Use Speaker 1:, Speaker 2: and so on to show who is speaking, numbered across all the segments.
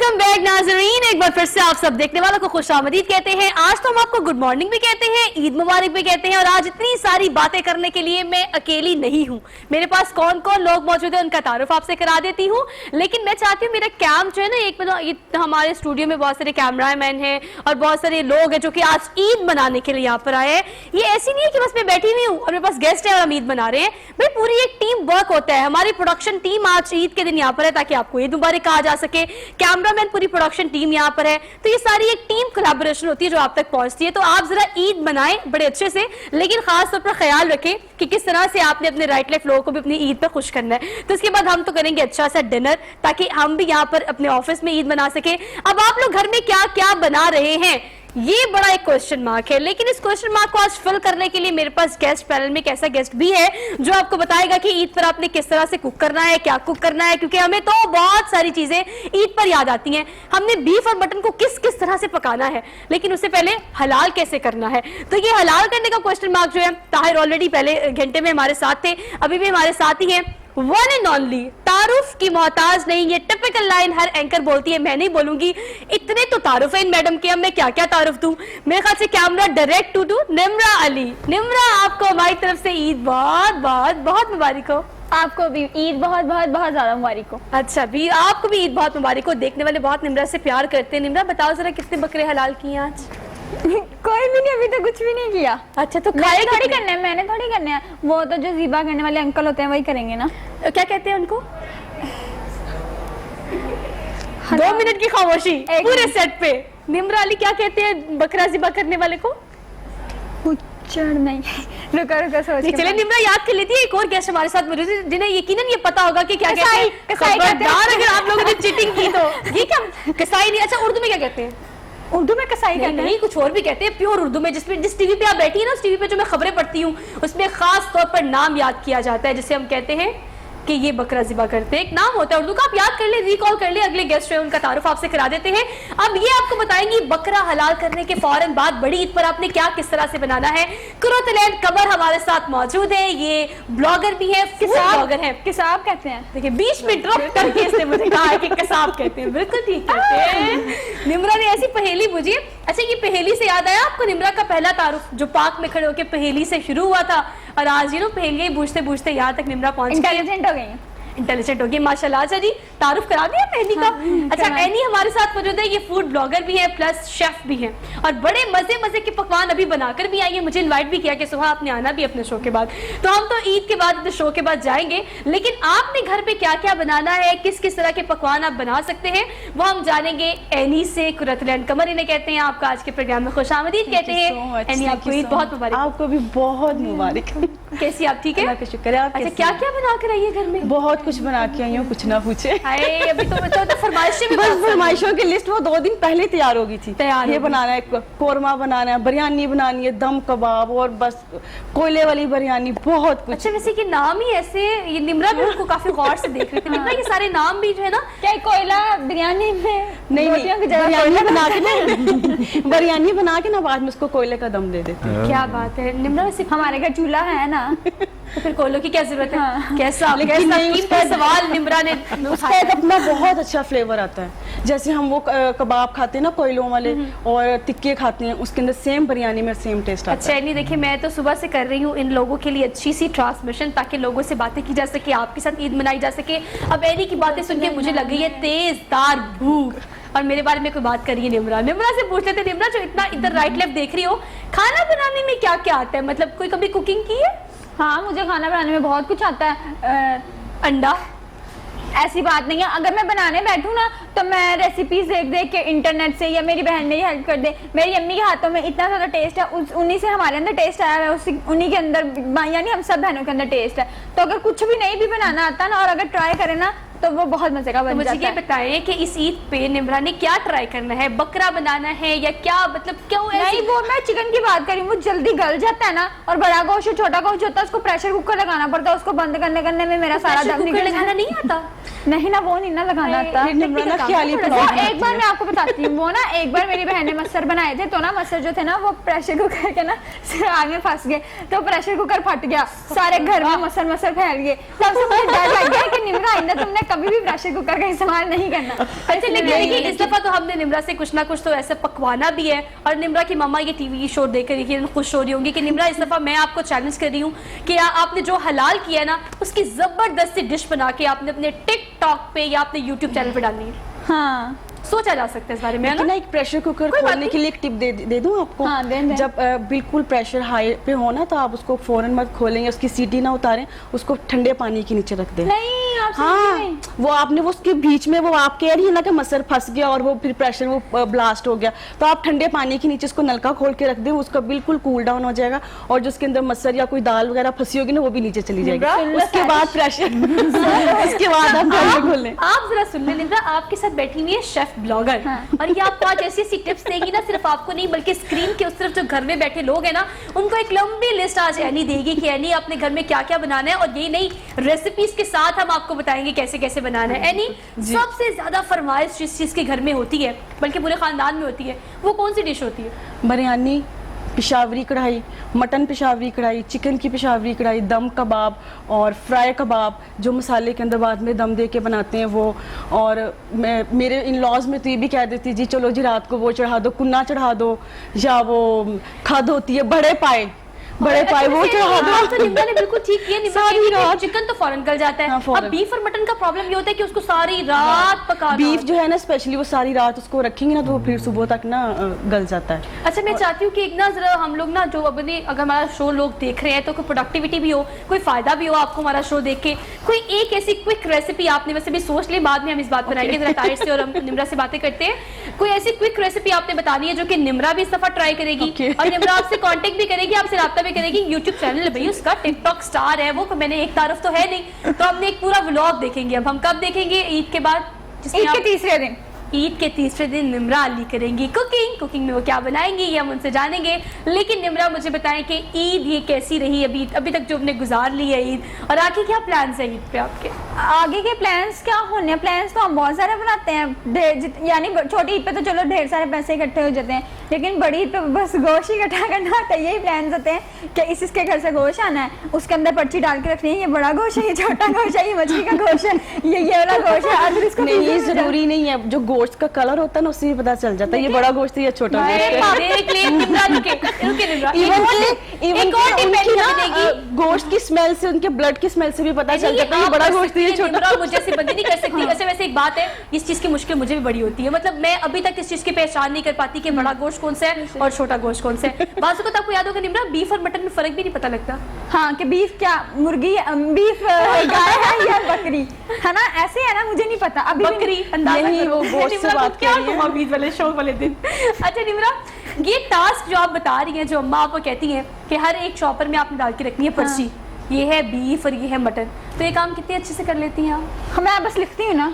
Speaker 1: Welcome back नाज़रीन, एक बार फिर से आप सब देखने वालों को खुशामदीद कहते हैं। आज तो हम आपको गुड मॉर्निंग भी कहते हैं, ईद मुबारक भी कहते हैं। और आज इतनी सारी बातें करने के लिए मैं अकेली नहीं हूँ, मेरे पास कौन कौन लोग मौजूद है उनका तारुफ आपसे करा देती हूँ। लेकिन मैं चाहती हूँ मेरा कैम जो है ना, एक हमारे स्टूडियो में बहुत सारे कैमरामैन हैं और बहुत सारे लोग हैं जो कि आज ईद मनाने के लिए यहाँ पर आए हैं। ये ऐसी नहीं है कि बस मैं बैठी हुई हूँ और मेरे पास गेस्ट है और हम ईद मना रहे हैं। भाई पूरी एक टीम वर्क होता है, हमारी प्रोडक्शन टीम आज ईद के दिन यहाँ पर है ताकि आपको ईद मुबारक कहा जा सके। कैमरामैन पूरी प्रोडक्शन टीम यहाँ पर है, तो ये सारी एक टीम कोलैबोरेशन होती है जो आप तक पहुंचती है। तो आप जरा ईद मनाएं बड़े अच्छे से, लेकिन खास तौर पर ख्याल रखें कि किस तरह से आपने अपने राइट लेफ्ट लोगों को भी अपनी ईद पर खुश करना है। तो इसके बाद हम तो करेंगे अच्छा सा डिनर ताकि हम भी यहाँ पर अपने ऑफिस में ईद मना सके। अब आप लोग घर में क्या क्या बना रहे हैं, ये बड़ा एक क्वेश्चन मार्क है। लेकिन इस क्वेश्चन मार्क को आज फिल करने के लिए मेरे पास गेस्ट पैनल में एक ऐसा गेस्ट भी है जो आपको बताएगा कि ईद पर आपने किस तरह से कुक करना है, क्या कुक करना है। क्योंकि हमें तो बहुत सारी चीजें ईद पर याद आती हैं, हमने बीफ और मटन को किस किस तरह से पकाना है, लेकिन उससे पहले हलाल कैसे करना है। तो ये हलाल करने का क्वेश्चन मार्क जो है, ताहिर ऑलरेडी पहले घंटे में हमारे साथ थे, अभी भी हमारे साथ ही हैं। वन एंड ओनली, तारुफ की मोहताज नहीं, ये टिपिकल लाइन हर एंकर बोलती है, मैं नहीं बोलूंगी। इतने तो तारुफ है इन मैडम के, अब मैं क्या क्या तारुफ दूं। मेरे ख्याल से camera direct to Nimra Ali. Nimra, आपको हमारी तरफ से ईद बहुत बहुत बहुत मुबारक हो।
Speaker 2: आपको भी ईद बहुत बहुत बहुत ज्यादा मुबारक हो।
Speaker 1: अच्छा भी आपको भी ईद बहुत मुबारक हो। देखने वाले बहुत निम्रा से प्यार करते हैं। निम्रा बताओ जरा कितने बकरे हलाल किए आज?
Speaker 2: कोई भी नहीं, अभी तो कुछ भी नहीं किया।
Speaker 1: अच्छा तो
Speaker 2: खाए थोड़ी करना है, मैंने थोड़ी करना है, वो तो जो ज़िबा करने वाले अंकल होते हैं वही करेंगे ना।
Speaker 1: क्या कहते हैं उनको? 2 मिनट की खामोशी पूरे सेट पे। निम्रा अली क्या कहते हैं बकरा ज़िबा करने वाले को?
Speaker 2: नहीं रुका रुका सोच।
Speaker 1: चलिए निम्रा याद कर लेती है। एक और गेस्ट हमारे साथ मौजूद है जिन्हें यकीनन ये पता होगा कि क्या कहते हैं। खबरदार अगर आप लोगों ने चीटिंग की तो। ये क्या कसाई नहीं? अच्छा उर्दू में क्या कहते हैं?
Speaker 2: उर्दू में कसाई कहते हैं?
Speaker 1: नहीं, कुछ और भी कहते हैं प्योर उर्दू में। जिस टीवी पे आप बैठी है ना, उस टीवी पे जो मैं खबरें पढ़ती हूँ उसमें खास तौर पर नाम याद किया जाता है जिसे हम कहते हैं कि ये बकरा ज़िबा करते हैं। एक नाम होता है उर्दू का, आप याद कर ले, रिकॉल कर ले। अगले गेस्ट है उनका तारुफ आपसे करा देते हैं। अब ये आपको बताएंगी बकरा हलाल करने के फौरन बाद बड़ी ईद पर आपने क्या किस तरह से बनाना है। कुरतलैंड कमर हमारे साथ मौजूद है, ये ब्लॉगर भी है, ब्लॉगर है।
Speaker 2: किसाब कहते हैं।
Speaker 1: देखिए बीच में ड्रॉप करके इसने मुझे कहा है कि किसाब कहते हैं। बिल्कुल ठीक कहते हैं। निम्रा ने ऐसी पहेली बुझी। अच्छा ये पहेली से याद आया आपको, निम्रा का पहला तारुफ जो पार्क में खड़े होकर पहेली से शुरू हुआ था और आज ये पहेलियां पूछते पूछते यहाँ तक निम्रा पहुंच गई, इंटेलिजेंट हो गई माशाल्लाह। अच्छा जी तारुफ करा दिया पहली का। अच्छा एनी हमारे साथ मौजूद है, ये फूड ब्लॉगर भी है प्लस शेफ भी है और बड़े मजे मजे के पकवान अभी बनाकर भी आई है। मुझे इनवाइट भी किया कि सुबह आपने आना भी अपने शो के बाद। तो हम तो ईद के बाद अपने शो के बाद जाएंगे, लेकिन आपने घर पे क्या क्या बनाना है, किस किस तरह के पकवान आप बना सकते हैं, वो हम जानेंगे एनी से। कुरतलैंड कमर इन्हें कहते हैं। आपका आज के प्रोग्राम में खुशामदीद कहते हैं। एनी आपको ईद बहुत मुबारक।
Speaker 3: आपको भी बहुत मुबारक।
Speaker 1: कैसी आप? ठीक है,
Speaker 3: अल्लाह का शुक्र है। आप
Speaker 1: अच्छा क्या क्या बना कर आई है घर में?
Speaker 3: बहुत कुछ बना के आई हूँ, कुछ ना पूछे।
Speaker 1: अभी तो फरमाइशें भी,
Speaker 3: बस फरमाइशों की लिस्ट वो 2 दिन पहले तैयार हो गई थी। ये बनाना है, कोरमा बनाना है, बिरयानी बनानी है, दम कबाब और बस कोयले वाली बिरयानी, बहुत कुछ।
Speaker 1: अच्छा वैसे कि नाम ही ऐसे, ये निम्रा भी उनको काफी गौर से देख रही थी। निम्रा ये सारे नाम भी जो है ना,
Speaker 2: क्या कोयला बिरयानी में
Speaker 3: नहीं बिरयानी बना के ना बिरयानी बना के ना बाद में उसको कोयले का दम दे देते हैं।
Speaker 1: क्या बात है निम्रा, वैसे
Speaker 2: हमारे घर चूल्हा है ना
Speaker 1: तो फिर कोयलों की क्या जरूरत है?
Speaker 2: हाँ।
Speaker 1: कैसा सवाल निम्रा ने
Speaker 3: उसका एक अपना बहुत अच्छा फ्लेवर आता है। जैसे हम वो कबाब खाते हैं ना कोयलों वाले और टिक्के खाते हैं, उसके अंदर सेम बिरयानी में सेम टेस्ट आता है।
Speaker 1: अच्छा नहीं देखिए, मैं तो सुबह से कर रही हूँ इन लोगों के लिए अच्छी सी ट्रांसमिशन ताकि लोगों से बातें की जा सके, आपके साथ ईद मनाई जा सके। अब एनी की बातें सुन के मुझे लग गई है तेज तार भूख और मेरे बारे में कोई बात करिए। निम्रा से पूछ लेते। निम्रा जो इतना इधर राइट लेफ्ट देख रही हो, खाना बनाने में क्या क्या आता है? मतलब कोई कभी कुकिंग की है?
Speaker 2: हाँ मुझे खाना बनाने में बहुत कुछ आता है।
Speaker 1: अंडा
Speaker 2: ऐसी बात नहीं है, अगर मैं बनाने बैठूं ना तो मैं रेसिपीज देख देख के इंटरनेट से, या मेरी बहन मेरी हेल्प कर दे। मेरी अम्मी के हाथों में इतना ज़्यादा टेस्ट है, उन्हीं से हमारे अंदर टेस्ट आया है, उन्हीं के अंदर, यानी हम सब बहनों के अंदर टेस्ट है। तो अगर कुछ भी नहीं भी बनाना आता ना और अगर ट्राई करें ना तो वो बहुत मजे का बन जाता है।
Speaker 1: मुझे ये बताएं कि इस ईद पे निम्रा ने क्या ट्राई करना है? बकरा बनाना है या क्या? मतलब क्यों
Speaker 2: नहीं, वो मैं चिकन की बात करी, वो जल्दी गल जाता है ना, और बड़ा गोश्त छोटा गोश्त होता है उसको प्रेशर कुकर लगाना पड़ता है, उसको बंद करने में मेरा सारा दम निकल।
Speaker 1: लगाना नहीं आता?
Speaker 2: नहीं ना, वो नहीं ना लगाना आता।
Speaker 3: निम्रा ख्याली
Speaker 1: थोड़ा
Speaker 3: पुलाव
Speaker 1: सा।
Speaker 3: बनाती
Speaker 2: एक बार
Speaker 3: है।
Speaker 2: मैं आपको बताती हूँ, वो ना एक बार मेरी बहन ने मसर बनाए थे, तो ना मसर जो थे ना वो प्रेशर कुकर के ना आग में फंस गए, तो प्रेशर कुकर फट गया, सारे घर में मसर मसर फैल गए। तब से मुझे डर लग गया कि निम्रा आइंदा तुमने कभी भी प्रेशर कुकर का इस्तेमाल नहीं करना।
Speaker 1: अच्छा लेकिन देखिए इस दफा तो हमने निम्रा से कुछ ना कुछ तो ऐसे पकवाना भी है, और निम्रा की मम्मा ये टीवी शो देखकर यकीनन खुश हो रही होंगी कि निम्रा इस दफा मैं आपको चैलेंज कर रही हूँ कि आपने जो हलाल किया है ना उसकी जबरदस्त सी डिश बना के आपने अपने टिकटॉक पे या अपने यूट्यूब चैनल पे डालनी है।
Speaker 2: हाँ
Speaker 1: सोचा जा सकता है इस बारे में, है
Speaker 3: लेकिन
Speaker 1: ना?
Speaker 3: ना एक प्रेशर कुकर
Speaker 1: कोई बात
Speaker 3: खोलने के लिए एक टिप दे दूं आपको।
Speaker 2: हाँ, दें।
Speaker 3: जब बिल्कुल प्रेशर हाई पे हो ना तो आप उसको फौरन मत खोलेंगे, उसकी सीटी ना उतारें, उसको ठंडे पानी के नीचे रख दें।
Speaker 2: नहीं आप
Speaker 3: हाँ
Speaker 2: नहीं।
Speaker 3: वो आपने वो उसके बीच में वो आप कह रही है ना कि मसर फंस गया और वो फिर प्रेशर वो ब्लास्ट हो गया, तो आप ठंडे पानी के नीचे उसको नलका खोल के रख दें, उसका बिल्कुल कूल डाउन हो जाएगा और जो उसके अंदर मसर या कोई दाल वगैरह फंसी होगी ना वो भी नीचे चली जाएगी। उसके बाद प्रेशर उसके बाद आप ठंडे खोलें।
Speaker 1: आप जरा सुन लें निम्रा, आपके साथ बैठी हुई है शेफ ब्लॉगर, और ये आपको आज ऐसी ऐसी टिप्स देगी ना, सिर्फ आपको नहीं बल्कि स्क्रीन के उस तरफ जो घर में बैठे लोग हैं ना उनको एक लंबी लिस्ट आज एनी देगी कि एनी अपने घर में क्या क्या बनाना है, और ये नई रेसिपीज के साथ हम आपको बताएंगे कैसे कैसे बनाना है। एनी सबसे ज्यादा फरमाइश जिस चीज के घर में होती है, बल्कि पूरे खानदान में होती है, वो कौन सी डिश होती है?
Speaker 3: बिरयानी, पिशावरी कढ़ाई, मटन पिशावरी कढ़ाई, चिकन की पिशावरी कढ़ाई, दम कबाब और फ्राई कबाब जो मसाले के अंदर बाद में दम दे के बनाते हैं वो। और मेरे इन लॉज में तो ये भी कह देती जी चलो जी रात को वो चढ़ा दो, कुन्ना चढ़ा दो, या वो खद होती है बड़े पाए वो चढ़ा दो।
Speaker 1: तो निम्रा ने बिल्कुल ठीक किया। निम्रा
Speaker 3: सारी
Speaker 1: कहती है
Speaker 3: रात।
Speaker 1: चिकन तो फौरन गल जाता है,
Speaker 3: हाँ, फौरन।
Speaker 1: अब बीफ और मटन का प्रॉब्लम ये होता है कि उसको सारी रात पकाना
Speaker 3: बीफ
Speaker 1: होता
Speaker 3: जो है ना स्पेशली वो सारी रात उसको रखेंगे ना तो वो फिर सुबह तक ना गल जाता है।
Speaker 1: है। अच्छा मैं चाहती हूँ कि एक ना जरा हम लोग ना जो अपने अगर हमारा शो लोग देख रहे हैं तो कोई प्रोडक्टिविटी भी हो, कोई फायदा भी हो आपको हमारा शो देख के, कोई एक ऐसी क्विक रेसिपी आपने वैसे भी सोच ली, बाद में हम इस बात बनाएंगे जरा ताहिर से और हम निम्रा से बातें करते हैं। कोई ऐसी क्विक रेसिपी आपने बतानी है जो कि निम्रा भी इस दफा ट्राई करेगी और निम्रा आपसे कांटेक्ट भी करेगी, आपसे राब्ता भी करेगी। यूट्यूब चैनल भाई उसका टिकटॉक स्टार है वो, मैंने एक तारफ तो है नहीं, तो हमने एक पूरा व्लॉग देखेंगे। अब हम कब देखेंगे? ईद के बाद, जिसमें
Speaker 2: ईद के
Speaker 1: आप-
Speaker 2: तीसरे दिन।
Speaker 1: ईद के तीसरे दिन निम्रा अली करेंगी कुकिंग में वो क्या बनाएंगी ये हम उनसे जानेंगे। लेकिन निम्रा मुझे बताएं कि ईद ये कैसी रही अभी तक जो हमने गुजार ली है ईद, और आगे क्या प्लान्स है ईद पे आपके?
Speaker 2: आगे के प्लान्स क्या होने हैं? प्लान्स तो हम बहुत सारे बनाते हैं, यानी छोटी ईद पे तो चलो ढेर सारे पैसे इकट्ठे हो जाते हैं, लेकिन बड़ी ईद पे बस गोश्त इकट्ठा करना होता है। यही प्लान्स होते हैं कि इसके घर से गोश्त आना है, उसके अंदर पर्ची डाल के रखनी है, ये बड़ा गोश्त है, ये छोटा गोश्त है, ये मछली का गोश्त है, ये वाला गोश्त है। अगर इसको
Speaker 3: नहीं जरूरी नहीं है, जो गोश्त का कलर होता है ना उससे भी पता चल जाता है ये बड़ा गोश्त है या छोटा गोश्त है। गोश्त की स्मेल से, उनके ब्लड की स्मेल से भी पता चल जाता है ये बड़ा गोश्त है या छोटा।
Speaker 1: मुझे ऐसे बंदी नहीं कर सकती। अच्छा वैसे एक बात है, इस चीज की मुश्किल मुझे भी बड़ी होती है, मतलब मैं अभी तक इस चीज की पहचान नहीं कर पाती कि बड़ा गोश्त कौन सा है और छोटा गोश्त कौन सा है। बात को आपको याद होगा निम्रा, बीफ और मटन में फर्क भी नहीं पता लगता।
Speaker 2: हाँ कि बीफ क्या मुर्गी, बीफ गाय है या बकरी है ना, ऐसे है ना, मुझे नहीं पता अभी
Speaker 1: बकरी अंदाजा
Speaker 3: नहीं, वो
Speaker 1: करो।
Speaker 3: गोश्त से
Speaker 1: निम्रा को
Speaker 3: बात
Speaker 1: क्या
Speaker 3: कर रही है।
Speaker 1: हुआ बीफ वाले शो वाले दिन? अच्छा निम्रा, ये टास्क जो आप बता रही हैं, जो अम्मा आपको कहती हैं कि हर एक शॉपर में आपने डाल के रखनी है पर्ची, ये है बीफ और ये है मटन, तो ये काम कितने अच्छे से कर लेती हैं आप?
Speaker 2: मैं बस लिखती हूँ ना।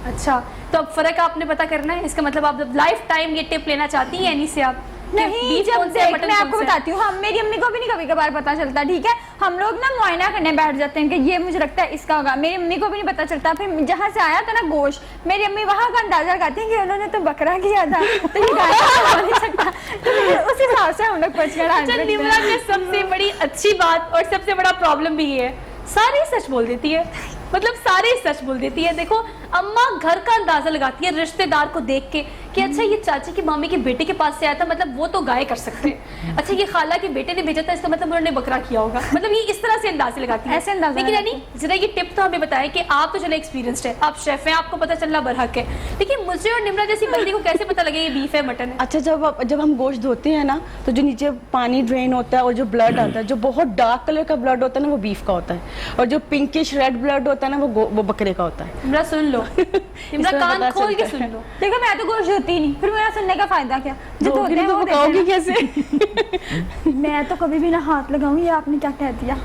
Speaker 1: अच्छा तो अब फर्क आपने पता करना है, इसका मतलब आप लाइफ टाइम ये टिप लेना चाहती हैं यानी से आप
Speaker 2: नहीं, जब देख मैं आपको बताती हूँ, हम मेरी अम्मी को भी नहीं कभी कभार पता चलता, ठीक है, हम लोग ना मुआयना करने बैठ जाते हैं कि ये मुझे लगता है इसका होगा, मेरी अम्मी को भी नहीं पता चलता। फिर जहाँ से आया था ना गोश्त, मेरी अम्मी वहाँ का अंदाजा लगाती है कि उन्होंने तो बकरा किया था तो ये गाय का हो नहीं सकता, तो फिर उस हिसाब से हम लोग
Speaker 1: अच्छा निम्रा में सबसे बड़ी अच्छी बात और सबसे बड़ा प्रॉब्लम भी ये है, सारी सच बोल देती है, मतलब सारे सच बोल देती है। देखो अम्मा घर का अंदाजा लगाती है रिश्तेदार को देख के कि अच्छा ये चाची की मामी के बेटे के पास से आया था, मतलब वो तो गाय कर सकते हैं, अच्छा ये खाला के बेटे ने भेजा था इसका मतलब उन्होंने बकरा किया होगा, मतलब ये इस तरह से अंदाजे लगाती है,
Speaker 2: ऐसे अंदाजा
Speaker 1: लेकिन यानी जरा ये टिप तो हमें बताएं कि आप तो चलो एक्सपीरियंस्ड है, आप शेफ हैं, आपको पता चलना बरहक है, लेकिन मुझे और निम्रा जैसी बंदी को कैसे पता लगे ये बीफ है मटन है?
Speaker 3: अच्छा जब हम गोश्त धोते हैं ना तो जो नीचे पानी ड्रेन होता है और जो ब्लड आता है, जो बहुत डार्क कलर का ब्लड होता है ना वो बीफ का होता है, और जो पिंकिश रेड ब्लड होता है ना वो बकरे का होता है।
Speaker 1: निम्रा सुन लो, निम्रा
Speaker 3: इसमें
Speaker 1: कान
Speaker 3: पता
Speaker 1: खोल के
Speaker 3: चलता
Speaker 1: सुन
Speaker 3: है।
Speaker 1: लो।
Speaker 2: देखो मैं तो गोश्त धोती ही नहीं, फिर मेरा सुनने का फायदा क्या? जो धोते हैं वो
Speaker 3: बताओगी
Speaker 2: देते
Speaker 3: कैसे?
Speaker 2: हैं। मैं तो कभी भी ना हाथ लगाऊं, ये आपने क्या कह दिया?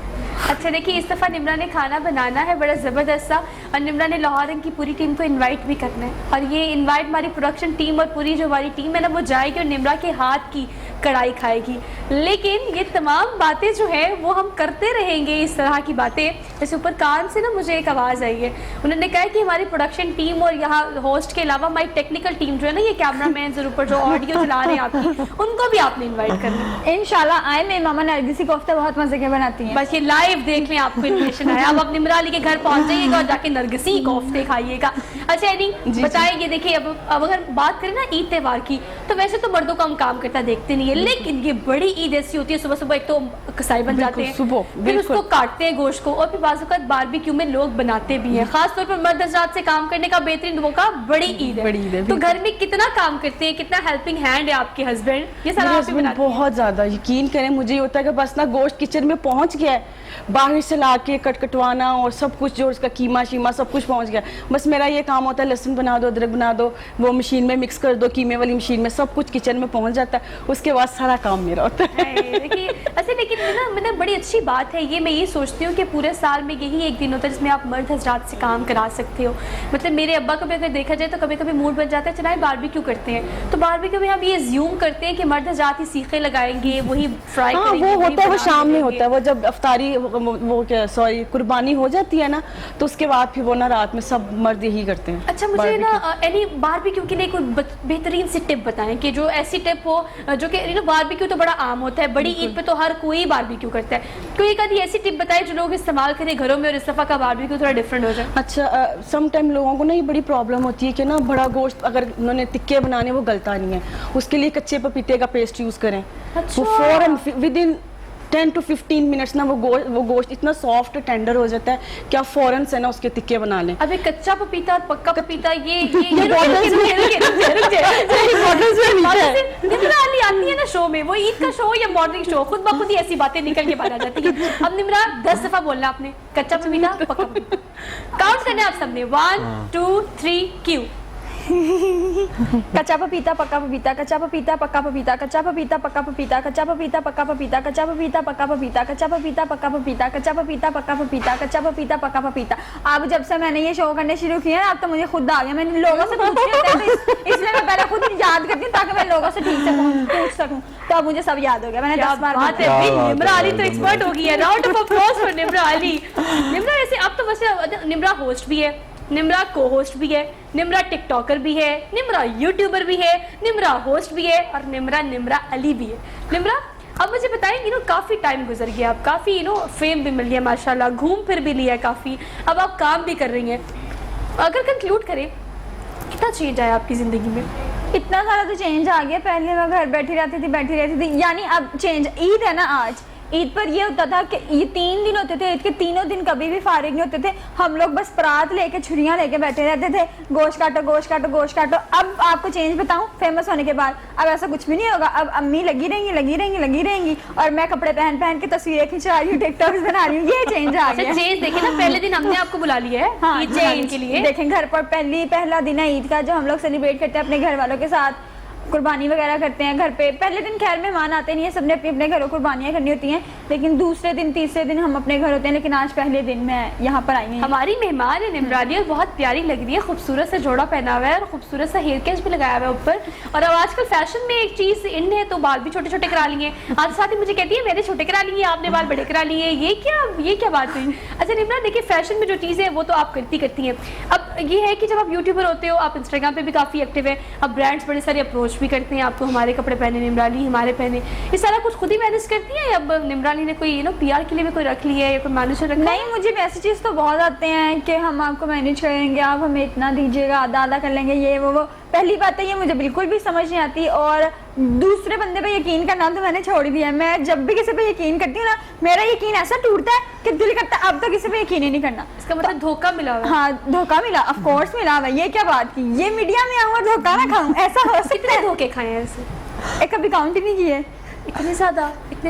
Speaker 1: अच्छा देखिए, इस दफ़ा निम्रा ने खाना बनाना है बड़ा ज़बरदस्त सा, और निम्रा ने लाहौर रंग की पूरी टीम को इनवाइट भी करना है, और ये इनवाइट हमारी प्रोडक्शन टीम और पूरी जो हमारी टीम है ना वो जाएगी और निम्रा के हाथ की कढ़ाई खाएगी। लेकिन ये तमाम बातें जो है वो हम करते रहेंगे, इस तरह की बातें। जैसे ऊपर कान से ना मुझे एक आवाज़ आई है, उन्होंने कहा कि हमारी प्रोडक्शन टीम और यहाँ होस्ट के अलावा हमारी टेक्निकल टीम जो है ना, ये कैमरा मैन और ऊपर जो ऑडियो चला रहे हैं आपकी, उनको भी आपने इन्वाइट करना है।
Speaker 2: इंशाल्लाह आए। मेरी मामा नरगिसी कोफ्ता बहुत मजे के बनाती हैं।
Speaker 1: बस ये लाइव देख लें, आपको इन्विटेशन है। अब निम्रा अली के घर पहुंच जाइएगा और जाके नरगिसी कोफ्ते खाइएगा। अच्छा एनी बताएंगे, देखिए अब अगर बात करें ना ईद त्योहार की, तो वैसे तो मर्दों का हम काम करता देखते नहीं है, लेकिन ये बड़ी ईद ऐसी होती है, सुबह सुबह एक तो कसाई बन जाते हैं, फिर उसको काटते हैं गोश्त को, और फिर बाज़ औक़ात बारबेक्यू में लोग बनाते भी हैं। खासतौर पर मर्द हज़रात से काम करने का बेहतरीन मौका बड़ी ईद है। तो घर में कितना काम करते हैं, कितना हेल्पिंग हैंड है आपके हस्बैंड? ये सारा आप ही बनाते हैं?
Speaker 3: बहुत ज्यादा, यकीन करें मुझे ये होता है कि बस ना गोश्त किचन में पहुंच गया है, बाहर से ला के कटवाना और सब कुछ जो उसका कीमा शीमा सब कुछ पहुंच गया, बस मेरा ये काम होता है लहसुन बना दो, अदरक बना दो, वो मशीन में मिक्स कर दो, कीमे वाली मशीन में सब कुछ किचन में पहुंच जाता है, उसके बाद सारा काम मेरा होता है।
Speaker 1: देखिए अच्छा, लेकिन ना मतलब बड़ी अच्छी बात है ये, मैं ये सोचती हूँ कि पूरे साल में यही एक दिन होता है जिसमें आप मर्द हज़रात से काम करा सकते हो। मतलब मेरे अब्बा को भी अगर देखा जाए तो कभी कभी मूड बन जाता है चलाए बारबेक्यू करते हैं, तो बारबेक्यू में हम ये ज़्यूम करते हैं कि मर्द हज़रात ही सीखे लगाएंगे, वही फ्राई करेंगे।
Speaker 3: वो होता है, वो शाम में होता है, वो जब अफ्तारी वो क्या सॉरी कुर्बानी हो जाती है ना, तो उसके बाद फिर वो ना रात में सब मर्द यही करते हैं।
Speaker 1: अच्छा मुझे ना एनी बारबेक्यू के लिए कोई बेहतरीन सी टिप बताएं कि जो ऐसी टिप हो जो कि बारबेक्यू तो बड़ा आम होता है, बड़ी ईद पे तो हर कोई बारबेक्यू करता है, कोई एक आधी ऐसी टिप बताएं जो लोग इस्तेमाल करें घरों में और इस दफ़ा का बारबेक्यू थोड़ा डिफरेंट हो जाए। अच्छा
Speaker 3: सम टाइम लोगों को ना ये बड़ी प्रॉब्लम होती है कि ना बड़ा गोश्त अगर उन्होंने टिक्के बनाने वो गलता नहीं है, उसके लिए कच्चे पपीते का पेस्ट यूज़ करें।
Speaker 1: अच्छा।
Speaker 3: वो फौरन विद इन 10 to 15 मिनट्स ना वो गोश्त इतना सॉफ्ट टेंडर हो जाता है कि आप फौरन से ना उसके टिक्के बना लें।
Speaker 1: अबे कच्चा पपीता और पक्का पपीता ये निम्रा अली आती है ना शो में, वो ईद का शो या मॉर्निंग शो, खुद ब खुद ही ऐसी बातें निकल के बाहर आ जाती है। अब निम्रा 10 दफा बोलना आपने, कच्चा पपीता पक्का पपीता, काउंट करना है आप सबने, 1 2 3 क्यू।
Speaker 2: कच्चा पपीता पक्का पपीता, कच्चा पपीता पक्का पपीता, कच्चा पपीता पक्का पपीता, कच्चा पपीता पक्का पपीता, कच्चा पपीता पक्का पपीता, कच्चा पपीता पक्का पपीता, कच्चा पपीता पक्का पपीता, कच्चा पपीता पक्का पपीता। अब जब से मैंने ये शो करने शुरू किया है, अब तो मुझे खुद आ गया, मैंने लोगों से पूछ लिया था, इसलिए मैं पहले खुद याद करती हूँ ताकि मैं लोगों से ठीक से पूछ सकूँ, तो अब मुझे सब याद हो गया। मैंने 10 बार
Speaker 1: बात है, निम्रा अली तो एक्सपर्ट हो गई है। Round of applause for Nimra Ali. Nimra वैसे अब तो वैसे निम्रा होस्ट भी है, निम्रा को होस्ट भी है, निम्रा टिकटॉकर भी है, निम्रा यूट्यूबर भी है, निम्रा होस्ट भी है, और निम्रा अली भी है। निम्रा अब मुझे बताएं, काफ़ी टाइम गुजर गया, अब काफ़ी फेम भी मिल गया माशाल्लाह, घूम फिर भी लिया काफ़ी, अब आप काम भी कर रही हैं, अगर कंक्लूड करें कितना चेंज आया आपकी ज़िंदगी में?
Speaker 2: इतना सारा तो चेंज आ गया। पहले मैं घर बैठी रहती थी, यानी अब चेंज ईद है ना, आज ईद पर ये होता था कि ये 3 दिन होते थे, ईद के तीनों दिन कभी भी फारिग नहीं होते थे, हम लोग बस परात लेके छुरियां लेके बैठे रहते थे, गोश्त काटो गोश्त काटो गोश्त काटो। अब आपको चेंज बताऊं, फेमस होने के बाद अब ऐसा कुछ भी नहीं होगा, अब अम्मी लगी रहेंगी और मैं कपड़े पहन के तस्वीरें खिंचा रही हूँ, टिकटॉक बना रही हूँ, ये चेंज आ गया।
Speaker 1: चेंज देखे ना, पहले दिन हमने आपको बुला लिया है
Speaker 2: हाँ,
Speaker 1: ईद मनाने के लिए।
Speaker 2: देखें घर पर पहला दिन है ईद का, जो हम लोग सेलिब्रेट करते हैं अपने घर वालों के साथ, कुर्बानी वगैरह करते हैं घर पे। पहले दिन खैर मेहमान आते नहीं है, सबने अपने अपने घरों कुर्बानियाँ करनी होती हैं, लेकिन दूसरे दिन तीसरे दिन हम अपने घर होते हैं, लेकिन आज पहले दिन मैं यहाँ पर आई हूँ।
Speaker 1: हमारी मेहमान है निम्रा अली, और बहुत प्यारी लग रही है, खूबसूरत सा जोड़ा पहना हुआ है और खूबसूरत सा हेयर कैच भी लगाया हुआ है ऊपर, और अब आजकल फैशन में एक चीज़ इन है तो बाल भी छोटे छोटे करा लिए। आज साथ ही मुझे कहती है मैंने छोटे करा लिए, आपने बाल बड़े करा लिए, ये क्या बात हुई? अच्छा निम्रा देखिए, फैशन में जो चीज़ है वो तो आप करती हैं, अब ये है कि जब आप यूट्यूबर होते हो, आप इंस्टाग्राम पे भी काफ़ी एक्टिव है, अब ब्रांड्स बड़े सारे अप्रोच भी करते हैं आपको, हमारे कपड़े पहने निम्रा अली, हमारे पहने, ये सारा कुछ खुद ही मैनेज करती है? अब निम्रा अली ने कोई पीआर के लिए भी कोई रख लिया है या कोई मैनेजर रखा?
Speaker 2: नहीं, मुझे मैसेजेस तो बहुत आते हैं कि हम आपको मैनेज करेंगे, आप हमें इतना दीजिएगा, आधा कर लेंगे, ये वो। पहली बात है ये मुझे बिल्कुल भी समझ नहीं आती, और दूसरे बंदे पे यकीन करना तो मैंने छोड़ दिया है। मैं जब भी किसी पे यकीन करती हूँ ना, मेरा यकीन ऐसा टूटता है कि दिल करता है अब तो किसी पे यकीन ही नहीं करना।
Speaker 1: इसका मतलब धोखा मिला हुआ है?
Speaker 2: हाँ, धोखा मिला, ऑफ कोर्स मिला हुआ। ये क्या बात की, ये मीडिया में आऊँ और धोखा ना खाऊं, ऐसा हो सकता है?
Speaker 1: धोखे खाए हैं ऐसे?
Speaker 2: एक कभी काउंट ही नहीं किए,
Speaker 1: इतने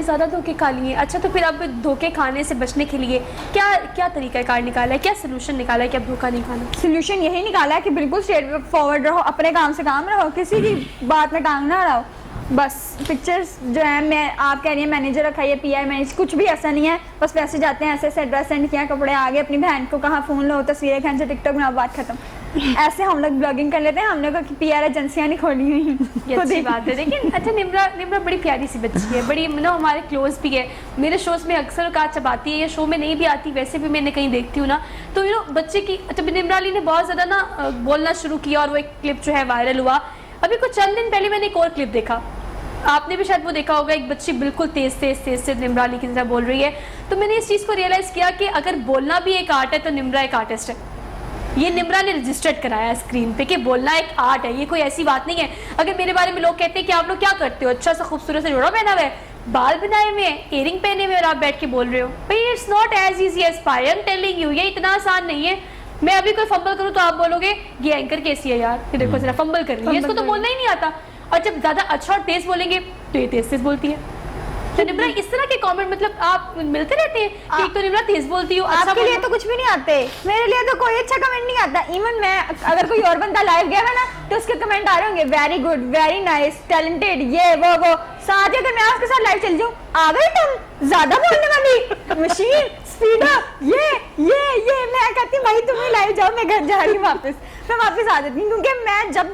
Speaker 1: ज़्यादा धोखे खा लिए। अच्छा तो फिर अब धोखे खाने से बचने के लिए क्या तरीका कार निकाला है, क्या सोल्यूशन निकाला है कि अब धोखा नहीं खाना?
Speaker 2: सोल्यूशन यही निकाला है कि बिल्कुल स्ट्रेट फॉरवर्ड रहो, अपने काम से काम रहो, किसी की बात में टांग ना रहो, बस पिक्चर्स जो है, मैं आप कह रही हैं मैनेजर रखा है, पीआर मैनेज, कुछ भी ऐसा नहीं है। बस पैसे जाते हैं, ऐसे ऐसे एड्रेस सेंड किया, कपड़े आ गए, अपनी बहन को कहा फ़ोन लो, तस्वीरें खींचो, टिकटॉक बनाओ, बात खत्म। ऐसे हम लोग ब्लॉगिंग कर लेते हैं। हम लोग की पीआर एजेंसियां नहीं खोली हुई
Speaker 1: ये अच्छी बात है। लेकिन अच्छा, निम्रा बड़ी प्यारी सी बच्ची है, बड़ी हमारे क्लोज भी है। मेरे शोज़ में अक्सर औकात जब आती है, या शो में नहीं भी आती, वैसे भी मैंने कहीं देखती हूँ ना, तो बच्चे की जब निम्रा अली ने बहुत ज़्यादा ना बोलना शुरू किया और वो एक क्लिप जो है वायरल हुआ। अभी कुछ चंद दिन पहले मैंने एक और क्लिप देखा, आपने भी शायद वो देखा होगा, एक बच्ची बिल्कुल तेज से निम्रा अली की तरह बोल रही है। तो मैंने इस चीज़ को रियलाइज़ किया कि अगर बोलना भी एक आर्ट है तो निम्रा एक आर्टिस्ट है। ये निम्रा ने रजिस्टर्ड कराया स्क्रीन पे कि बोलना एक आर्ट है, ये कोई ऐसी बात नहीं है। अगर मेरे बारे में लोग कहते हैं कि आप लोग क्या करते हो, अच्छा सा खूबसूरत से जोड़ा पहना हुआ है, बाल बनाए हुए हैं, इयरिंग पहने हुए और आप बैठ के बोल रहे हो, भाई it's not as easy as I am telling you, ये इतना आसान नहीं है। मैं अभी कोई फंबल करूँ तो आप बोलोगे ये एंकर कैसी है यार, कि देखो जरा फंबल कर रही है, इसको तो बोलना ही नहीं आता। और जब ज्यादा अच्छा और तेज बोलेंगे तो ये तेज बोलती है। तो निम्रा इस तरह के कमेंट मतलब आप मिलते रहते हैं कि एक तो निम्रा तेज बोलती हो, अच्छा
Speaker 2: आपके लिए तो कुछ भी नहीं आते, मेरे लिए तो कोई अच्छा कमेंट नहीं आता। इवन मैं अगर कोई और बंदा लाइव गया है ना, तो उसके कमेंट आ रहे होंगे very good, very nice, talented, ये वो। साथ ही अगर मैं उसके साथ लाइव चल जाऊँ, आ गई तुम ज्यादा बोलने वाली मशीन, स्पीड अप, ये मैं कहती भाई तुम ही लाइव जाओ, मैं घर जा रही हूँ वापस, मैं वापस आ जाती हूँ। क्योंकि मैं जब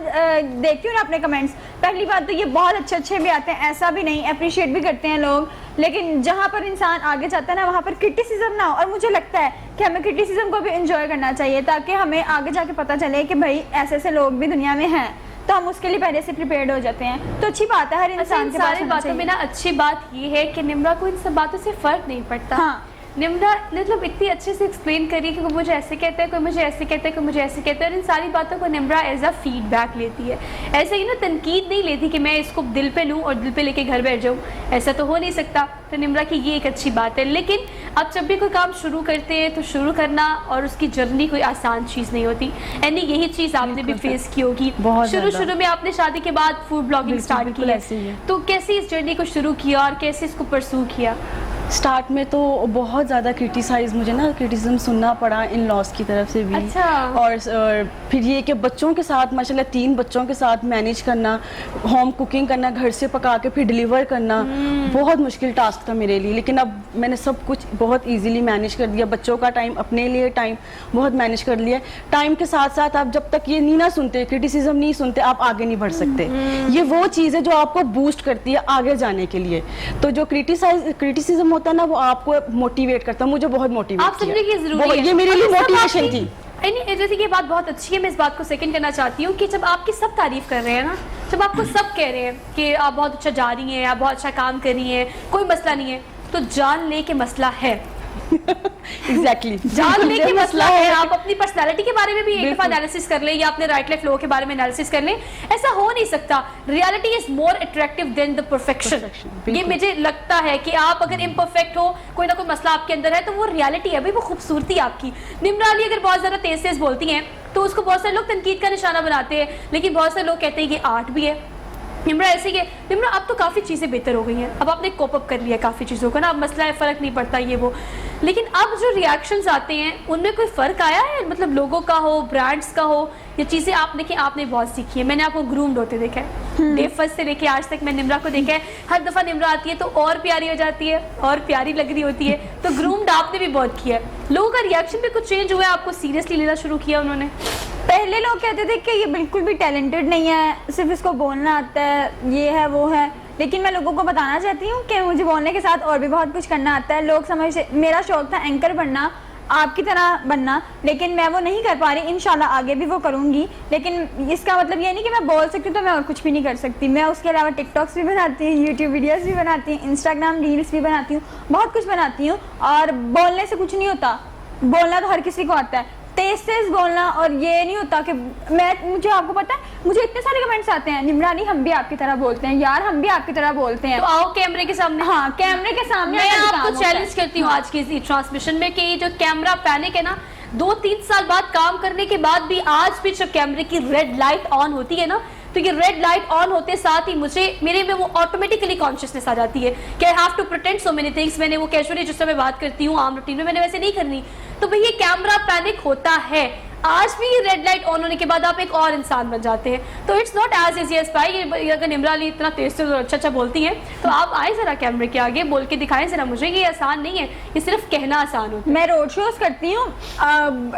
Speaker 2: देखती हूँ ना अपने कमेंट्स, पहली बात तो ये बहुत अच्छे भी आते हैं, ऐसा भी नहीं, अप्रिशिएट भी करते हैं लोग, लेकिन जहाँ पर इंसान आगे जाता है ना, वहाँ पर क्रिटिसिज्म ना हो। और मुझे लगता है कि हमें क्रिटिसिज्म को भी एंजॉय करना चाहिए, ताकि हमें आगे जाके पता चले कि भाई ऐसे ऐसे लोग भी दुनिया में हैं, तो हम उसके लिए पहले से प्रिपेयर्ड हो जाते हैं। तो अच्छी बात है हर इंसान के पास
Speaker 1: सारी बातों में ना अच्छी बात ये है कि निम्रा को इन सब बातों से फर्क नहीं पड़ता।
Speaker 2: हाँ,
Speaker 1: निम्रा मतलब इतनी अच्छे से एक्सप्लेन करी कि कोई मुझे ऐसे कहता है, कोई मुझे ऐसे कहता है, कोई मुझे ऐसे कहता है, और इन सारी बातों को निम्रा एज अ फीडबैक लेती है। ऐसे ही ना तनकीद नहीं लेती कि मैं इसको दिल पे लूँ और दिल पे लेके घर बैठ जाऊँ, ऐसा तो हो नहीं सकता। तो निम्रा की ये एक अच्छी बात है। लेकिन अब जब भी कोई काम शुरू करते हैं तो शुरू करना और उसकी जर्नी कोई आसान चीज़ नहीं होती। यानी यही चीज़ आपने भी फेस की होगी। शुरू में आपने शादी के बाद फूड ब्लॉगिंग स्टार्ट की है, तो कैसे इस जर्नी को शुरू किया और कैसे इसको परसू किया?
Speaker 3: स्टार्ट में तो बहुत ज़्यादा क्रिटिसिज्म सुनना पड़ा इन लॉस की तरफ से भी।
Speaker 1: अच्छा।
Speaker 3: और फिर ये कि बच्चों के साथ माशाल्लाह 3 बच्चों के साथ मैनेज करना, होम कुकिंग करना, घर से पका के फिर डिलीवर करना, बहुत मुश्किल टास्क था मेरे लिए। लेकिन अब मैंने सब कुछ बहुत इजीली मैनेज कर दिया, बच्चों का टाइम, अपने लिए टाइम बहुत मैनेज कर लिया। टाइम के साथ साथ आप जब तक ये नहीं ना सुनते, क्रिटिसिज्म नहीं सुनते, आप आगे नहीं बढ़ सकते। ये वो चीज़ है जो आपको बूस्ट करती है आगे जाने के लिए। तो जो क्रिटिसिज्म होता है ना, वो आपको मोटिवेट करता है। मुझे बहुत मोटिवेट
Speaker 1: आप समझने की जरूरत है,
Speaker 3: ये मेरे लिए मोटिवेशन थी।
Speaker 1: जैसे कि ये बात बहुत अच्छी है, मैं इस बात को सेकंड करना चाहती हूँ कि जब आपकी सब तारीफ कर रहे हैं ना, जब आपको सब कह रहे हैं कि आप बहुत अच्छा जा रही हैं, आप बहुत अच्छा काम कर रही हैं, कोई मसला नहीं है, तो जान ले के मसला है।
Speaker 3: एग्जैक्टली
Speaker 1: जान ले के मसला है। आप अपनी पर्सनालिटी के बारे में भी एक दफा एनालिसिस कर लें, या अपने राइट लेफ्ट फ्लो के बारे में एनालिसिस कर लें। ऐसा हो नहीं सकता। Reality is more attractive than the perfection. ये मुझे लगता है कि आप अगर इम्परफेक्ट हो, कोई ना कोई मसला आपके अंदर है, तो वो रियलिटी है भाई, वो खूबसूरती आपकी। निम्रा अली अगर बहुत ज्यादा तेज बोलती हैं तो उसको बहुत सारे लोग तनकीद का निशाना बनाते हैं, लेकिन बहुत सारे लोग कहते हैं कि आर्ट भी है। निम्रा ऐसे ही है। निम्रा अब तो काफ़ी चीज़ें बेहतर हो गई हैं, अब आपने कोप अप कर लिया काफ़ी चीज़ों का ना, अब मसला है, फ़र्क नहीं पड़ता ये वो। लेकिन अब जो रिएक्शंस आते हैं उनमें कोई फ़र्क आया है? मतलब लोगों का हो, ब्रांड्स का हो, ये चीज़ें आप देखिए, आपने बहुत सीखी है। मैंने आपको ग्रूम्ड होते देखा है, डे फर्स्ट से लेके आज तक मैं निम्रा को देखा है। हर दफ़ा निम्रा आती है तो और प्यारी हो जाती है, और प्यारी लग रही होती है। तो ग्रूम्ड आपने भी बहुत किया है। लोगों का रिएक्शन भी कुछ चेंज हुआ है, आपको सीरियसली लेना शुरू किया उन्होंने?
Speaker 2: पहले लोग कहते थे कि ये बिल्कुल भी टैलेंटेड नहीं है, सिर्फ इसको बोलना आता है, ये है वो है। लेकिन मैं लोगों को बताना चाहती हूँ कि मुझे बोलने के साथ और भी बहुत कुछ करना आता है। लोग समझ, मेरा शौक था एंकर बनना, आपकी तरह बनना, लेकिन मैं वो नहीं कर पा रही। इंशाल्लाह आगे भी वो करूँगी। लेकिन इसका मतलब ये नहीं कि मैं बोल सकती हूँ तो मैं और कुछ भी नहीं कर सकती। मैं उसके अलावा टिकटॉक्स भी बनाती हूँ, यूट्यूब वीडियोस भी बनाती हूँ, इंस्टाग्राम रील्स भी बनाती हूँ, बहुत कुछ बनाती हूँ। और बोलने से कुछ नहीं होता, बोलना तो हर किसी को आता है, तेज बोलना। और ये नहीं होता कि मुझे, आपको पता है, मुझे इतने सारे कमेंट्स आते हैं, निम्रानी हम भी आपकी तरह बोलते हैं, यार हम भी आपकी तरह बोलते हैं।
Speaker 1: तो आओ कैमरे के सामने।
Speaker 2: हाँ, कैमरे के सामने
Speaker 1: मैं आपको चैलेंज करती हूँ आज की इस ट्रांसमिशन में कि जो कैमरा पैनिक है ना, 2-3 साल बाद काम करने के बाद भी आज भी जब कैमरे की रेड लाइट ऑन होती है ना, तो ये रेड लाइट ऑन होते साथ ही मेरे में वो ऑटोमेटिकली कॉन्शियसनेस आ जाती है कि I have to pretend so many things. मैंने वो कैजुअली जिस समय बात करती हूँ आम रूटीन में, मैंने वैसे नहीं करनी। तो भाई ये कैमरा पैनिक होता है। आज भी रेड लाइट ऑन होने के बाद आप एक और इंसान बन जाते हैं। तो it's not as easy as pie. अगर निम्रा अली इतना तेज से अच्छा बोलती हैं तो आप आए जरा कैमरे के आगे, बोल के दिखाएं जरा मुझे कि ये आसान नहीं है, ये सिर्फ कहना आसान होता है।
Speaker 2: मैं रोड शोज करती हूँ,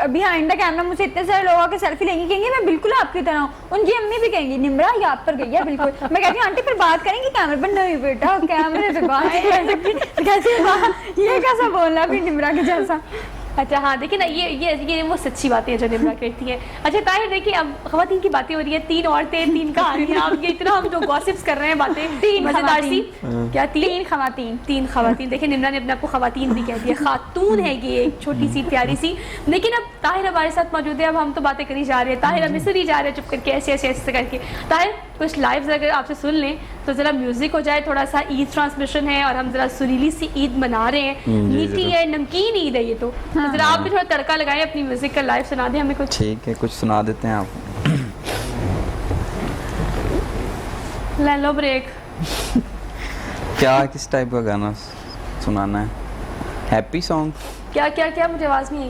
Speaker 2: बिहाइंड द कैमरा मुझसे इतने सारे लोग आके सेल्फी लेंगे, कहेंगे मैं बिल्कुल आपकी तरह हूँ। उनकी अम्मी भी कहेंगी निम्रा ये आप पर गई है बिल्कुल। मैं कहती हूँ आंटी फिर बात करेंगे कैमरे पर। नहीं बेटा कैमरे पे बात नहीं कर सकती। कैसे ये कैसा बोलना फिर निम्रा के जैसा।
Speaker 1: अच्छा हाँ, देखिए ना ये वो सच्ची बातें हैं जो निम्रा कहती हैं। अच्छा ताहिर, देखिए अब खवातीन की बातें हो रही है, 3 औरतें 3 कहानियां, आप ये इतना हम जो गॉसिप्स कर रहे हैं बातें
Speaker 2: 3
Speaker 1: मजेदार सी। क्या
Speaker 2: 3 खवातीन?
Speaker 1: 3 खवातीन। देखिए निम्रा ने अपने आपको खवातीन भी कह दिया, खातून है ये एक छोटी सी प्यारी सी। लेकिन अब ताहिर हमारे साथ मौजूद है, अब हम तो बातें करी जा रहे हैं, ताहिर हमें सुनी जा रहे हैं चुप करके ऐसे ऐसे ऐसे करके। ताहिर कुछ लाइव अगर आपसे सुन लें तो जरा म्यूजिक हो जाए, थोड़ा सा ईद ट्रांसमिशन है और हम जरा सुरीली सी ईद मना रहे हैं, मीठी है नमकीन ईद है ये तो जरा आप भी थोड़ा तड़का लगाएं, अपनी म्यूजिक का लाइव सुना दें हमें कुछ।
Speaker 4: ठीक है, कुछ सुना देते हैं आप।
Speaker 1: ले लो ब्रेक।
Speaker 4: क्या किस टाइप का गाना सुनाना है? Happy song?
Speaker 1: क्या क्या क्या मुझे आवाज नहीं आई।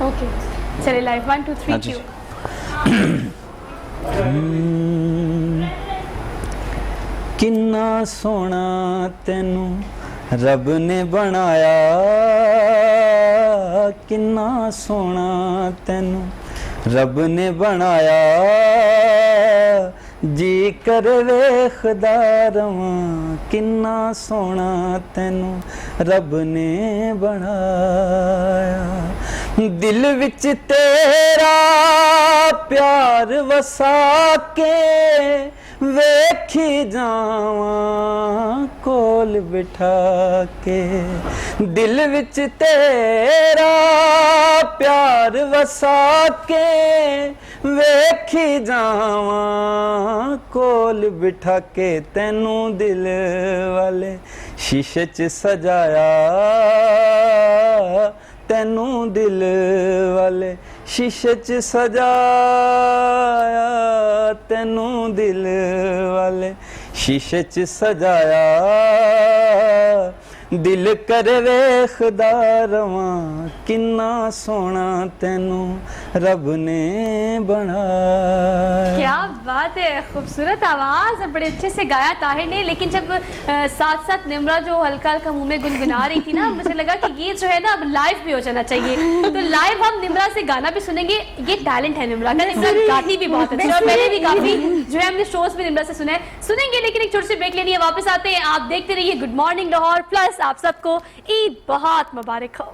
Speaker 1: ओके चलिए लाइव 1 2 3 क्यू।
Speaker 4: किन्ना सोना तेनू रब ने बनाया, किन्ना सोना तेनू रब ने बनाया, जी कर वेखदा रवां, किन्ना सोना तेनू रब ने बनाया, दिल विच तेरा प्यार वसा के वेखी जावां कोल बिठा के, दिल विच तेरा प्यार वसा के वेखी जावां कोल बिठा के, तैनू दिल वाले शीशे च सजाया, तैनू दिल वाले शीशे च सजाया, तैनू दिल वाले शीशे च सजाया, दिल कर वेखदा रवां, किन्ना सोना तैनू रब ने बनाया।
Speaker 1: क्या बात है, खूबसूरत आवाज और बड़े अच्छे से गाया ताहिर ने। लेकिन जब साथ साथ निम्रा जो हल्का हल्का मुंह में गुनगुना रही थी ना, मुझे लगा कि ये जो है ना अब लाइव भी हो जाना चाहिए। तो लाइव हम निम्रा से गाना भी सुनेंगे, ये टैलेंट है निम्रा का। निम्रा गाती भी बहुत अच्छा और मैंने भी काफी जो है हमने शोज में निम्रा से सुना है। सुनेंगे लेकिन एक छोटी सी ब्रेक लेनी है, वापस आते हैं। आप देखते रहिए गुड मॉर्निंग लाहौर, प्लस आप सबको ईद बहुत मुबारक हो।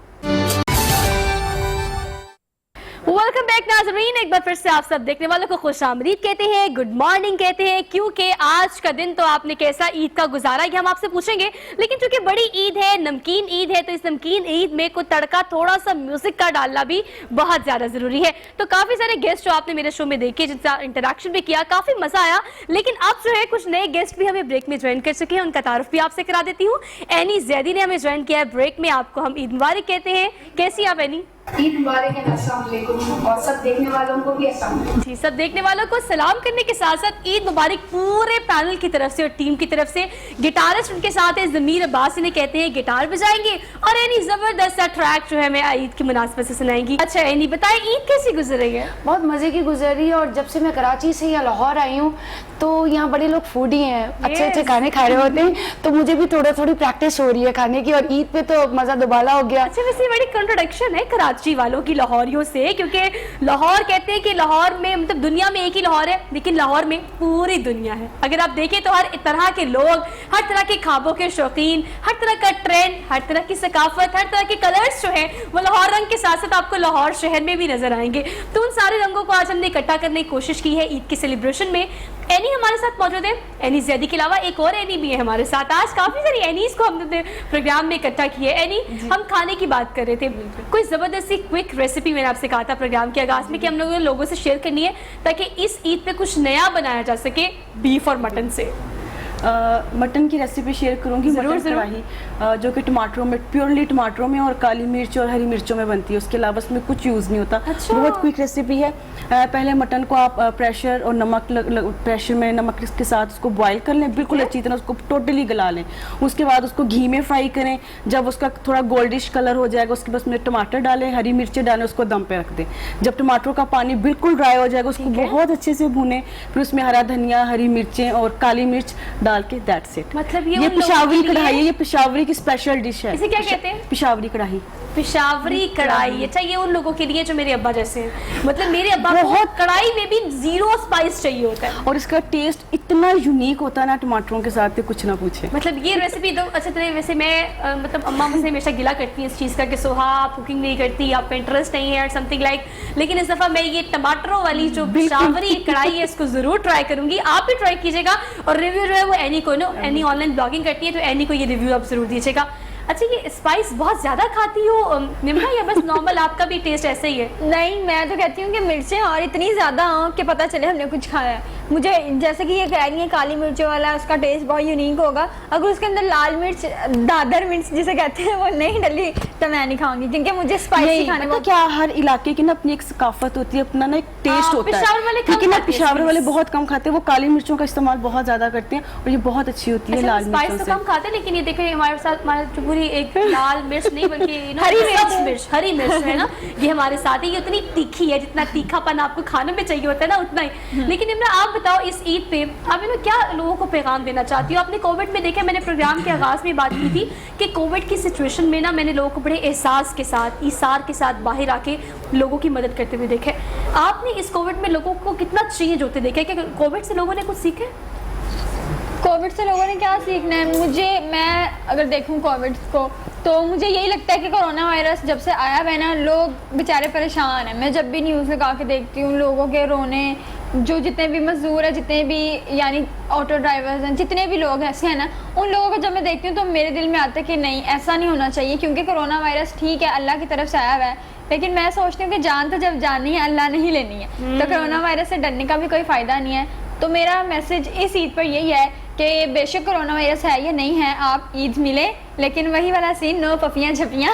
Speaker 1: वेलकम बैक नाज़रीन, एक बार फिर से आप सब देखने वालों को खुशामदीद कहते हैं, गुड मॉर्निंग कहते हैं, क्योंकि आज का दिन तो आपने कैसा ईद का गुजारा ये हम आपसे पूछेंगे। लेकिन चूंकि बड़ी ईद है, नमकीन ईद है, तो इस नमकीन ईद में को तड़का थोड़ा सा म्यूजिक का डालना भी बहुत ज्यादा जरूरी है। तो काफी सारे गेस्ट जो आपने मेरे शो में देखे, जिनसे इंटरेक्शन भी किया, काफी मजा आया। लेकिन अब जो है कुछ नए गेस्ट भी हमें ब्रेक में ज्वाइन कर चुके हैं, उनका तारुफ भी आपसे करा देती हूँ। एनी जैदी ने हमें ज्वाइन किया है ब्रेक में, आपको हम ईद मुबारक कहते हैं। कैसी आप एनी?
Speaker 5: ईद मुबारक है, अस्सलाम वालेकुम, और सब देखने वालों को भी अस्सलाम वालेकुम।
Speaker 1: जी, सब देखने वालों को सलाम करने के साथ साथ ईद मुबारक पूरे पैनल की तरफ से और टीम की तरफ से। गिटारिस्ट उनके साथ है ज़मीर अब्बास, इन्हें कहते हैं गिटार बजाएंगे और एनी जबरदस्त सा ट्रैक जो है मैं ईद की मुनासबत से सुनाएंगी। अच्छा एनी बताएं, ईद कैसी गुजर रही है?
Speaker 5: बहुत मज़े की गुजर रही है, और जब से मैं कराची से या लाहौर आई हूँ तो यहाँ बड़े लोग फूडी हैं, अच्छे अच्छे खाने खा रहे होते हैं, तो मुझे भी थोड़ी प्रैक्टिस हो रही है खाने की, और ईद पे तो मज़ा दुबाला हो गया।
Speaker 1: अच्छा वैसे बड़ी कंट्रोडिक्शन है कराची वालों की लाहौरियों से, क्योंकि लाहौर कहते हैं कि लाहौर में मतलब दुनिया में एक ही लाहौर है, लेकिन लाहौर में पूरी दुनिया है। अगर आप देखें तो हर तरह के लोग, हर तरह के खाबों के शौकीन, हर तरह का ट्रेंड, हर तरह की सकाफत, हर तरह के कलर्स जो है वो लाहौर रंग के साथ साथ आपको लाहौर शहर में भी नजर आएंगे। तो उन सारे रंगों को आज हमने इकट्ठा करने की कोशिश की है ईद के सेलिब्रेशन में। एनी हमारे साथ मौजूद है, एनी जैदी के अलावा एक और एनी भी है हमारे साथ। आज काफी सारी एनीज को हमने प्रोग्राम में इकट्ठा किया है। एनी हम खाने की बात कर रहे थे, कोई जबरदस्ती क्विक रेसिपी मैंने आपसे कहा था प्रोग्राम के आगाज में कि हम लोगों से शेयर करनी है ताकि इस ईद पे कुछ नया बनाया जा सके बीफ और मटन से।
Speaker 3: मटन की रेसिपी शेयर करूंगी।
Speaker 1: जरूर,
Speaker 3: मटन
Speaker 1: जरूर।
Speaker 3: कढ़ाई जो कि टमाटरों में, प्योरली टमाटरों में और काली मिर्च और हरी मिर्चों में बनती है, उसके अलावा उसमें कुछ यूज़ नहीं होता।
Speaker 1: अच्छा।
Speaker 3: बहुत क्विक रेसिपी है। पहले मटन को आप प्रेशर और नमक प्रेशर में नमक के साथ उसको बॉईल कर लें, बिल्कुल अच्छी तरह उसको टोटली गला लें। उसके बाद उसको घी में फ्राई करें। जब उसका थोड़ा गोल्डिश कलर हो जाएगा उसके बाद उसमें टमाटर डालें, हरी मिर्चें डालें, उसको दम पे रख दें। जब टमाटरों का पानी बिल्कुल ड्राई हो जाएगा उसको बहुत अच्छे से भूनें, फिर उसमें हरा धनिया, हरी मिर्चें और काली मिर्च डाल के दैट्स इट।
Speaker 1: मतलब ये
Speaker 3: ये
Speaker 1: उन लोगों
Speaker 3: पिशावरी
Speaker 1: के लिए-
Speaker 3: कढ़ाई है, ये पिशावरी की स्पेशल डिश है।
Speaker 1: इसे क्या कहते हैं?
Speaker 3: पिशावरी कढ़ाई।
Speaker 1: पिशावरी कढ़ाई। अच्छा, ये उन लोगों के लिए जो मेरे अब्बा जैसे हैं। मतलब मेरे अब्बा को
Speaker 3: बहुत-
Speaker 1: कढ़ाई में भी 0 स्पाइस चाहिए होता है।
Speaker 3: और इसका टेस्ट इतना यूनिक होता है ना टमाटरों के साथ कि कुछ ना पूछे।
Speaker 1: मतलब ये रेसिपी तो अच्छा तरह वैसे मैं मतलब अम्मा मुझसे हमेशा गिला करती है इस चीज़ का कि सोहा आप कुकिंग नहीं करती, आपका इंटरेस्ट नहीं है और समथिंग लाइक। लेकिन इस दफ़ा मैं ये टमाटरों वाली जो पिशावरी कढ़ाई है इसको ज़रूर ट्राई करूंगी। आप भी ट्राई कीजिएगा और रिव्यू जो है वो एनी को एनी ऑनलाइन ब्लॉगिंग करती है तो एनी को ये रिव्यू आप ज़रूर दीजिएगा। अच्छा, ये स्पाइस बहुत ज़्यादा खाती हो निम्रा या बस नॉर्मल आपका भी टेस्ट ऐसे ही है?
Speaker 2: नहीं, मैं तो कहती हूँ कि मिर्चें और इतनी ज़्यादा हों कि पता चले हमने कुछ खाया है। मुझे जैसे कि ये कह रही है काली मिर्चों वाला, उसका टेस्ट बहुत यूनिक होगा। अगर उसके अंदर लाल मिर्च, दादर मिर्च जिसे कहते हैं, वो नहीं डली तो मैं नहीं खाऊंगी, क्योंकि मुझे स्पाइसी खाने
Speaker 3: पता क्या, हर इलाके की ना अपनी एक सकाफत होती है, अपना ना एक टेस्ट होता
Speaker 1: पिशावर वाले
Speaker 3: है।
Speaker 1: कम
Speaker 3: लेकिन ना
Speaker 1: खाते हैं
Speaker 3: पिशावर वाले
Speaker 1: spice।
Speaker 3: बहुत कम खाते हैं, वो काली मिर्चों का इस्तेमाल बहुत ज्यादा करते हैं और ये बहुत अच्छी होती है लाल
Speaker 1: स्पाइस
Speaker 3: मिर्चों
Speaker 1: तो
Speaker 3: से।
Speaker 1: कम खाते हैं, लेकिन ये देखें हमारे साथ हमारे जो पूरी एक लाल मिर्च नहीं बल्कि हरी मिर्च है ना, ये हमारे साथ है। ये उतनी तीखी है जितना तीखापन आपको खाने में चाहिए होता है ना, उतना ही। लेकिन इमरान, आप बताओ इस ईद पे आप इन्हें क्या लोगों को पैगाम देना चाहती हो? आपने कोविड में देखा, मैंने प्रोग्राम के आगाज में बात की थी कि कोविड की सिचुएशन में ना मैंने लोगों को बड़े एहसास के साथ, ईसार के साथ बाहर आके लोगों की मदद करते हुए देखे। आपने इस कोविड में लोगों को कितना चेंज होते देखे कि कोविड से लोगों ने कुछ सीखे?
Speaker 2: कोविड से लोगों ने क्या सीखना है? मैं अगर देखूं कोविड को तो मुझे यही लगता है कि कोरोना वायरस जब से आया है ना, लोग बेचारे परेशान हैं। मैं जब भी न्यूज़ लगा के देखती हूँ लोगों के रोने, जो जितने भी मजदूर हैं, जितने भी यानी ऑटो ड्राइवर्स हैं, जितने भी लोग ऐसे हैं ना, उन लोगों को जब मैं देखती हूँ तो मेरे दिल में आता है कि नहीं, ऐसा नहीं होना चाहिए। क्योंकि कोरोना वायरस ठीक है, अल्लाह की तरफ से आया हुआ है, लेकिन मैं सोचती हूँ कि जान तो जब जानी है, अल्लाह नहीं लेनी है। तो कोरोना वायरस से डरने का भी कोई फ़ायदा नहीं है। तो मेरा मैसेज इस ईद पर यही है कि बेशक कोरोना वायरस है या नहीं है, आप ईद मिले, लेकिन वही वाला सीन, नो पफियाँ झपियाँ।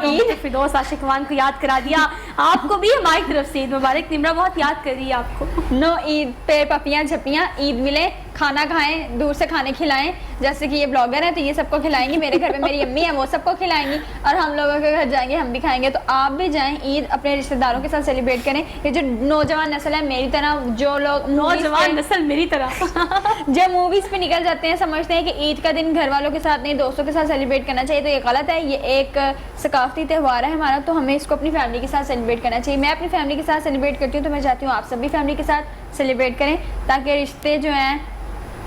Speaker 1: ईद फिरदौस आशिकवान को याद करा दिया। आपको भी हमारी तरफ से ईद मुबारक। निम्रा बहुत याद कर रही है आपको।
Speaker 2: नो ईद पे पपियाँ झपियाँ, ईद मिले, खाना खाएं, दूर से खाने खिलाएं। जैसे कि ये ब्लॉगर है तो ये सबको खिलाएंगी, मेरे घर पे मेरी अम्मी है वो सबको खिलाएंगी, और हम लोगों के घर जाएंगे हम भी खाएंगे। तो आप भी जाएं, ईद अपने रिश्तेदारों के साथ सेलिब्रेट करें। ये जो नौजवान नस्ल है मेरी तरह, जो लोग
Speaker 1: नौजवान नस्ल मेरी तरह
Speaker 2: जब मूवीज पे निकल जाते हैं, समझते हैं कि ईद का दिन घर वालों के साथ नहीं दोस्तों के साथ सेलिब्रेट करना चाहिए, तो ये गलत है। ये एक सकाफती त्यौहार है हमारा, तो हमें इसको अपनी फैमिली के साथ सेलिब्रेट करना चाहिए। मैं अपनी फैमिली के साथ सेलिब्रेट करती हूँ, तो मैं चाहती हूँ आप सभी फैमिली के साथ सेलिब्रेट करें, ताकि रिश्ते जो हैं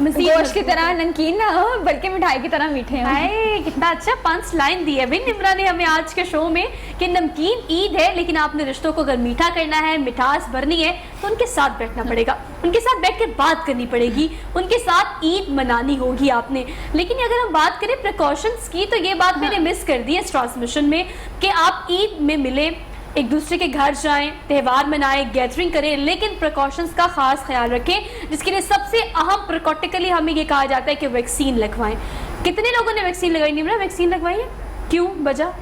Speaker 2: गोश्त की तरह नमकीन ना हो, बल्कि मिठाई की तरह मीठे हों।
Speaker 1: हाय, कितना अच्छा पंच लाइन दी है भाई निम्रा ने हमें आज के शो में कि नमकीन ईद है, लेकिन आपने रिश्तों को अगर मीठा करना है, मिठास भरनी है, तो उनके साथ बैठना पड़ेगा, उनके साथ बैठ के बात करनी पड़ेगी, उनके साथ ईद मनानी होगी आपने। लेकिन अगर हम बात करें प्रिकॉशंस की, तो ये बात मैंने मिस कर दी है इस ट्रांसमिशन में कि आप ईद में मिले, एक दूसरे के घर जाएं, त्यौहार मनाएं, गैदरिंग करें, लेकिन प्रिकॉशंस का खास ख्याल रखें, जिसके लिए सबसे अहम प्रिकॉटिकली हमें ये कहा जाता है कि वैक्सीन लगवाएं। कितने लोगों ने वैक्सीन लगाई निम्रा? वैक्सीन लगवाई है? क्यों, वजह?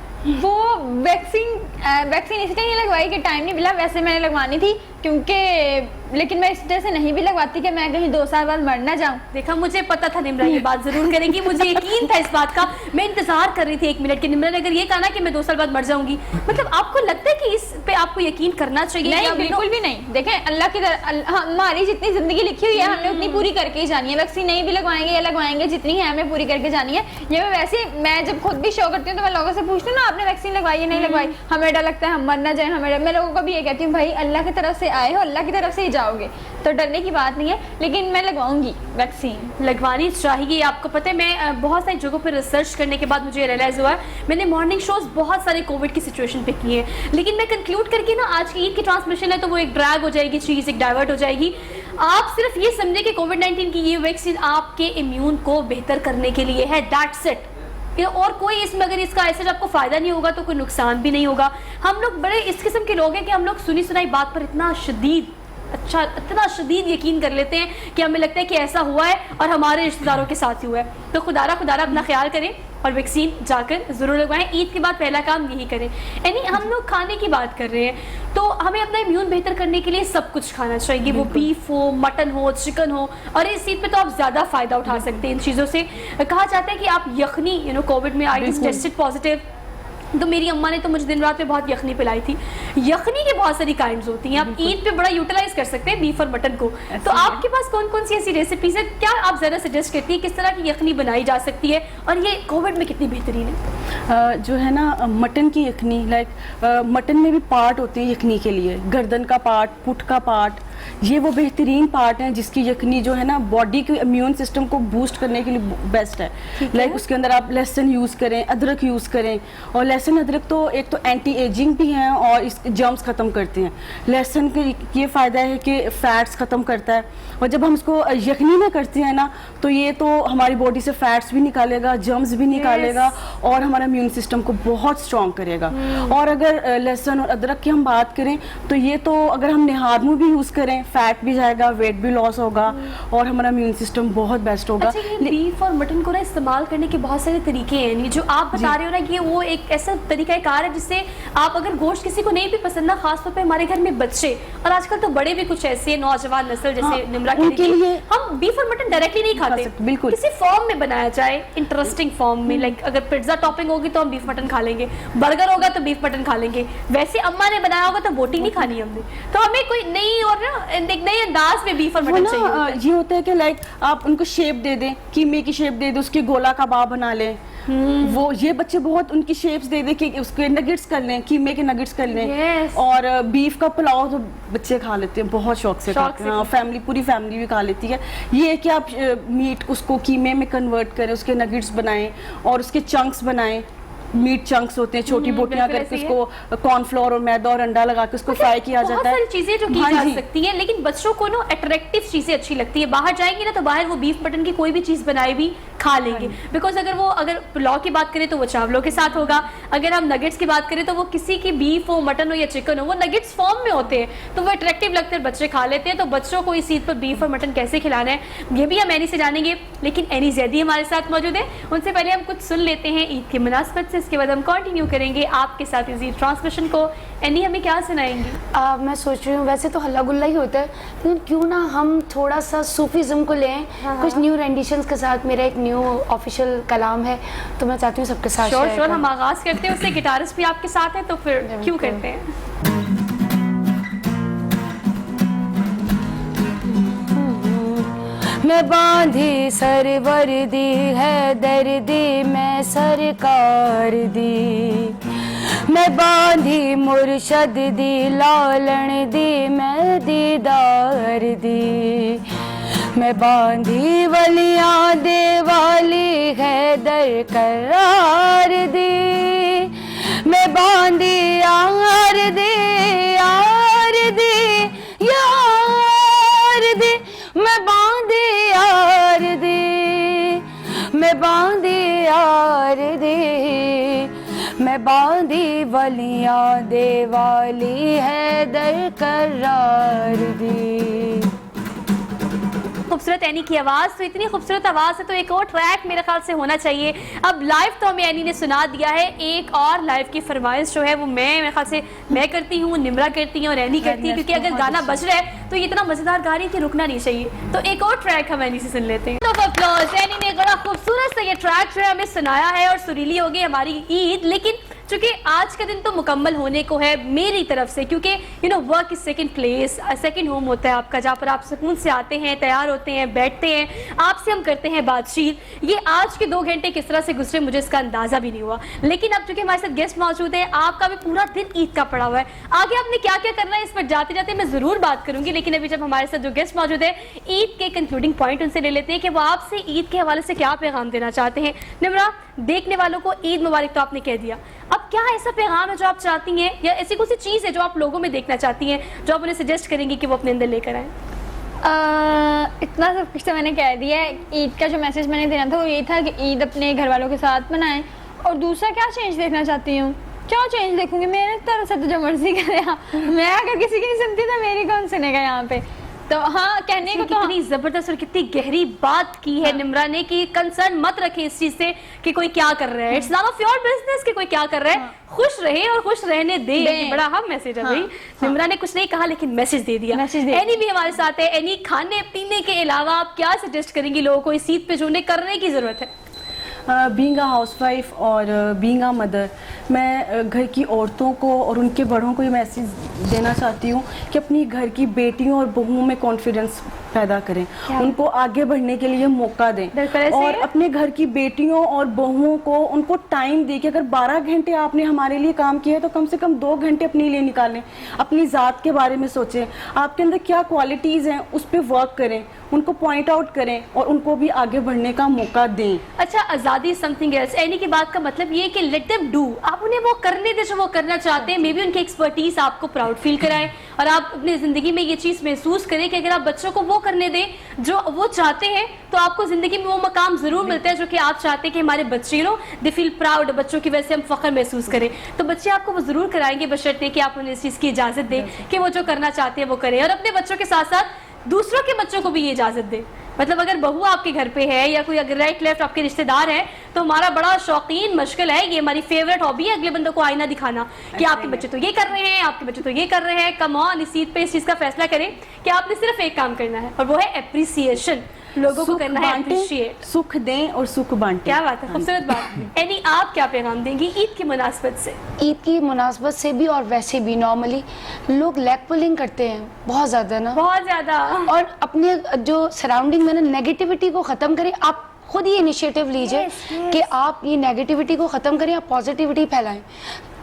Speaker 2: वो वैक्सीन इसलिए नहीं लगवाई कि टाइम नहीं मिला, वैसे मैंने लगवानी थी, क्योंकि लेकिन मैं इस वजह से नहीं भी लगवाती कि मैं कहीं 2 साल बाद मर ना जाऊं।
Speaker 1: देखा, मुझे पता था निम्रा ये बात जरूर करेंगी, मुझे यकीन था इस बात का। मैं इंतजार कर रही थी 1 मिनट के, निम्रा ने अगर ये कहा ना कि मैं 2 साल बाद मर जाऊंगी, मतलब आपको लगता है कि इस पे आपको यकीन करना चाहिए?
Speaker 2: नहीं, बिल्कुल भी नहीं। देखें, अल्लाह की हमारी जितनी जिंदगी लिखी हुई है हमने उतनी पूरी करके ही जानी है। वैक्सीन नहीं भी लगवाएंगे या लगवाएंगे, जितनी है हमें पूरी करके जानी है। ये मैं वैसे, मैं जब खुद भी शो करती हूँ तो मैं लोगों से पूछती हूँ ना, आपने वैक्सीन लगवाई है? नहीं लगवाई, हमें डर लगता है हम मर ना जाए, मैं लोगों को भी ये कहती हूँ, भाई अल्लाह की तरफ से आए हो, अल्लाह की तरफ से ही जाओगे, तो डरने की बात नहीं है। लेकिन मैं लगवाऊंगी वैक्सीन,
Speaker 1: लगवानी चाहिए। आपको पता है, मैं बहुत सारी जगहों पर रिसर्च करने के बाद मुझे रियलाइज़ हुआ है, मैंने मॉर्निंग शोज बहुत सारे कोविड की सिचुएशन पे किए हैं, लेकिन मैं कंक्लूड करके ना आज की ईद की ट्रांसमिशन है तो वो एक ड्रैग हो जाएगी, चीज़ एक डाइवर्ट हो जाएगी। आप सिर्फ ये समझे कि कोविड-19 की ये वैक्सीन आपके इम्यून को बेहतर करने के लिए है, दैट्स इट। और कोई इसमें अगर इसका ऐसे आपको फ़ायदा नहीं होगा तो कोई नुकसान भी नहीं होगा। हम लोग बड़े इस किस्म के लोग हैं कि हम लोग सुनी सुनाई बात पर इतना शदीद अच्छा इतना शदीद यकीन कर लेते हैं कि हमें लगता है कि ऐसा हुआ है और हमारे रिश्तेदारों के साथ ही हुआ है। तो खुदारा अपना ख्याल करें और वैक्सीन जाकर ज़रूर लगवाएं। ईद के बाद पहला काम यही करें। यानी हम लोग खाने की बात कर रहे हैं तो हमें अपना इम्यून बेहतर करने के लिए सब कुछ खाना चाहिए, वो बीफ हो, मटन हो, चिकन हो। और इस ईद पे तो आप ज़्यादा फ़ायदा उठा सकते हैं इन चीज़ों से। कहा जाता है कि आप यखनी, कोविड में आई टेस्टेड पॉजिटिव, तो मेरी अम्मा ने तो मुझे दिन रात में बहुत यखनी पिलाई थी। यखनी के बहुत सारी काइंड्स होती हैं, आप ईद पे बड़ा यूटिलाइज कर सकते हैं बीफ और मटन को। तो आपके पास कौन कौन सी ऐसी रेसिपीज है, क्या आप ज़रा सजेस्ट करती हैं किस तरह की यखनी बनाई जा सकती है और ये कोविड में कितनी बेहतरीन है?
Speaker 3: जो है ना मटन की यखनी, लाइक मटन में भी पार्ट होते हैं यखनी के लिए, गर्दन का पार्ट, पुट का पार्ट, ये वो बेहतरीन पार्ट हैं जिसकी यखनी जो है ना बॉडी के इम्यून सिस्टम को बूस्ट करने के लिए बेस्ट है। लाइक उसके अंदर आप लहसुन यूज़ करें, अदरक यूज़ करें। और लहसुन अदरक तो एक तो एंटी एजिंग भी हैं और इस जर्म्स ख़त्म करते हैं। लहसुन के ये फ़ायदा है कि फैट्स ख़त्म करता है, और जब हम इसको यखनी में करते हैं ना तो ये तो हमारी बॉडी से फैट्स भी निकालेगा, जर्म्स भी निकालेगा और हमारा इम्यून सिस्टम को बहुत स्ट्रॉन्ग करेगा। और अगर लहसुन और अदरक की हम बात करें तो ये तो अगर हम निहार में भी यूज़ करें, फैट भी जाएगा, वेट भी लॉस होगा और हमारा इम्यून सिस्टम बहुत बेस्ट होगा।
Speaker 1: अच्छा, ये बीफ और मटन को ना इस्तेमाल करने के बहुत सारे तरीके हैं, नहीं जो आप बता रहे हो ना कि वो एक ऐसा तरीकाकार है जिससे आप अगर गोश्त किसी को नहीं भी पसंद ना, खासतौर पे हमारे घर में बच्चे और आजकल तो बड़े भी कुछ ऐसे नौजवान नस्ल जैसे निमरा
Speaker 3: उनके लिए
Speaker 1: हम बीफ और मटन डायरेक्टली नहीं खाते,
Speaker 3: बिल्कुल
Speaker 1: किसी फॉर्म में बनाया जाए, इंटरेस्टिंग फॉर्म में। लाइक अगर पिज्जा टॉपिंग होगी तो हम बीफ मटन खा लेंगे, बर्गर होगा तो बीफ मटन खा लेंगे, वैसे अम्मा ने बनाया होगा तो बोटी नहीं खानी हमने। तो हमें कोई नई और एक नए अंदाज में बीफ और मटन चाहिए।
Speaker 3: ये होता है कि लाइक आप उनको शेप दे दें, कीमे की शेप दे दें, उसके गोला कबाब बना लें। वो ये बच्चे बहुत उनकी शेप्स दे दे कि उसके नगेट्स कर लें, कीमे के नगेट्स कर लें।
Speaker 1: Yes.
Speaker 3: और बीफ का पुलाव तो बच्चे खा लेते हैं, बहुत शौक से खाते हैं। फैमिली, पूरी फैमिली भी खा लेती है। ये है कि आप मीट उसको कीमे में कन्वर्ट करें, उसके नगेट्स बनाएं और उसके चंक्स बनाएं। मीट चंक्स होते हैं, छोटी बोटियां करके उसको कॉर्नफ्लोर और मैदा और अंडा लगा के उसको फ्राई किया जाता है।
Speaker 1: बहुत सारी चीजें जो की जा सकती हैं, लेकिन बच्चों को ना अट्रैक्टिव चीजें अच्छी लगती है। बाहर जाएंगे ना तो बाहर वो बीफ मटन की कोई भी चीज बनाए भी खा लेंगे, बिकॉज अगर पुलाव की बात करें तो वो चावलों के साथ होगा, अगर हम नगेट्स की बात करें तो वो किसी की बीफ हो, मटन हो या चिकन हो, वो नगेट्स फॉर्म में होते हैं तो वो अट्रैक्टिव लगते हैं, बच्चे खा लेते हैं। तो बच्चों को इस ईद पर बीफ और मटन कैसे खिलाना है ये भी हम एनी से जानेंगे, लेकिन एनी जैदी हमारे साथ मौजूद है। उनसे पहले हम कुछ सुन लेते हैं ईद की मुनासबत से, इसके बाद हम कंटिन्यू करेंगे आपके साथ इस ट्रांसमिशन को। एनी हमें क्या सुनाएंगी?
Speaker 5: मैं सोच रही हूँ वैसे तो हल्ला गुल्ला ही होता है, लेकिन क्यों ना हम थोड़ा सा सूफीज़म को लें, कुछ न्यू रेंडिशंस के साथ। मेरा एक न्यू ऑफिशियल कलाम है तो मैं चाहती हूँ सबके साथ
Speaker 1: श्योर हम आगाज करते हैं उससे। गिटारिस्ट भी आपके साथ है तो फिर क्यों करते हैं।
Speaker 5: मैं बांधी सरवर दी है दर्दी मैं सरकार दी, मैं बांधी मुर्शद दी लालण दी मैं दीदार दी, मैं बांधी वलियां दे वाली है दर करार दी, मैं बांधी यार दे यार दी यार दी, मैं बांधी यार दी, मैं बांधी यार दी, मैं बांधी वलियां दे वाली है दर करार दी।
Speaker 1: खूबसूरत एनी की आवाज़, तो इतनी खूबसूरत आवाज़ है तो एक और ट्रैक मेरे ख्याल से होना चाहिए। अब लाइव तो हमें एनी ने सुना दिया है, एक और लाइव की फरमाइश जो है वो मेरे ख्याल से मैं करती हूँ, निमरा करती है और एनी करती है, क्योंकि अगर गाना बज रहा है तो ये इतना मज़ेदार गा रही है कि रुकना नहीं चाहिए। तो एक और ट्रैक हम एनी से सुन लेते हैं। एनी ने बड़ा खूबसूरत सा ये ट्रैक जो है हमें सुनाया है और सुरीली हो गई हमारी ईद। लेकिन चूंकि आज का दिन तो मुकम्मल होने को है मेरी तरफ से, क्योंकि work is second place, second home होता है आपका, जहाँ पर आप सुकून से आते हैं, तैयार होते हैं, बैठते हैं, आपसे हम करते हैं बातचीत। ये आज के 2 घंटे किस तरह से गुजरे मुझे इसका अंदाज़ा भी नहीं हुआ। लेकिन अब चूंकि हमारे साथ गेस्ट मौजूद है, आपका भी पूरा दिन ईद का पड़ा हुआ है। आगे आपने क्या क्या करना है इस पर जाते जाते मैं ज़रूर बात करूंगी, लेकिन अभी जब हमारे साथ जो गेस्ट मौजूद है ईद के कंक्लूडिंग पॉइंट उनसे ले लेते हैं कि वो आपसे ईद के हवाले से क्या पैगाम देना चाहते हैं। निमरा, देखने वालों को ईद मुबारक तो आपने कह दिया, अब क्या ऐसा पैगाम है जो आप चाहती हैं या ऐसी कोई सी चीज़ है जो आप लोगों में देखना चाहती हैं जो आप उन्हें सजेस्ट करेंगी कि वो अपने अंदर लेकर आए?
Speaker 2: इतना सब कुछ तो मैंने कह दिया है। ईद का जो मैसेज मैंने देना था वो ये था कि ईद अपने घर वालों के साथ मनाएं। और दूसरा क्या चेंज देखना चाहती हूँ, क्या चेंज देखूंगी, मेरे तरफ से तो जो मर्जी करे। मैं अगर किसी की नहीं सुनती तो मेरी कौन सुनेगा यहाँ पे। तो हाँ, कहने को तो
Speaker 1: कितनी जबरदस्त और कितनी गहरी बात की है निम्रा ने कि कंसर्न मत रखे इस चीज से कि कोई क्या कर रहा है। It's not of your business कि कोई क्या कर रहा है, खुश रहे और खुश रहने दे। ये बड़ा अहम मैसेज है भाई। निम्रा ने कुछ नहीं कहा लेकिन मैसेज दे दिया। एनी भी हमारे साथ है। एनी, खाने पीने के अलावा आप क्या सजेस्ट करेंगी लोगों को इस ईद पे जो उन्हें करने की जरूरत है?
Speaker 3: बीइंग अ हाउसवाइफ और बीइंग अ मदर, मैं घर की औरतों को और उनके बड़ों को ये मैसेज देना चाहती हूँ कि अपनी घर की बेटियों और बहुओं में कॉन्फिडेंस पैदा करें, उनको आगे बढ़ने के लिए मौका दें और अपने घर की बेटियों और बहुओं को उनको टाइम दें कि अगर 12 घंटे आपने हमारे लिए काम किया है तो कम से कम 2 घंटे अपने लिए निकालें। अपनी ज़ात के बारे में सोचें, आपके अंदर क्या क्वालिटीज़ हैं उस पर वर्क करें, उनको पॉइंट आउट करें और उनको भी आगे बढ़ने का मौका दें।
Speaker 1: अच्छा, आज़ादी समथिंग एल्स। एनी की बात का मतलब ये है कि लेट देम डू, आप उन्हें वो करने दें जो वो करना चाहते हैं। मे बी उनकी एक्सपर्टीज आपको प्राउड फील कराएं और आप अपनी जिंदगी में ये चीज़ महसूस करें कि अगर आप बच्चों को वो करने दें जो वो चाहते हैं तो आपको जिंदगी में वो मकाम जरूर मिलता है जो कि आप चाहते हैं कि हमारे बच्चे लो दे फील प्राउड, बच्चों की वजह से हम फख्र महसूस करें। तो बच्चे आपको वो जरूर कराएंगे बशर्ते कि आप उन्हें इस चीज़ की इजाज़त दें कि वो जो करना चाहते हैं वो करें और अपने बच्चों के साथ साथ दूसरों के बच्चों को भी ये इजाजत दे। मतलब अगर बहू आपके घर पे है या कोई अगर राइट लेफ्ट आपके रिश्तेदार है तो हमारा बड़ा शौकीन मशगल है, ये हमारी फेवरेट हॉबी है अगले बंदों को आईना दिखाना कि आपके बच्चे तो ये कर रहे हैं, आपके बच्चे तो ये कर रहे हैं। कम ऑन, इस ईद पे इस चीज का फैसला करें कि आपने सिर्फ एक काम करना है और वो है एप्रिसिएशन। लोगों को करना है अप्रिशिएट।
Speaker 3: सुख दें और सुख बांटें।
Speaker 1: क्या बात है, खूबसूरत बात। एनी, आप क्या पैगाम देंगी ईद की मुनासबत से?
Speaker 5: ईद की मुनासबत से भी और वैसे भी नॉर्मली लोग लेग पुलिंग करते हैं बहुत ज़्यादा ना,
Speaker 1: बहुत ज़्यादा।
Speaker 5: और अपने जो सराउंडिंग में ना नेगेटिविटी को ख़त्म करें। आप खुद ही इनिशिएटिव लीजिए कि आप ये नेगेटिविटी को ख़त्म करें, आप पॉजिटिविटी फैलाएं।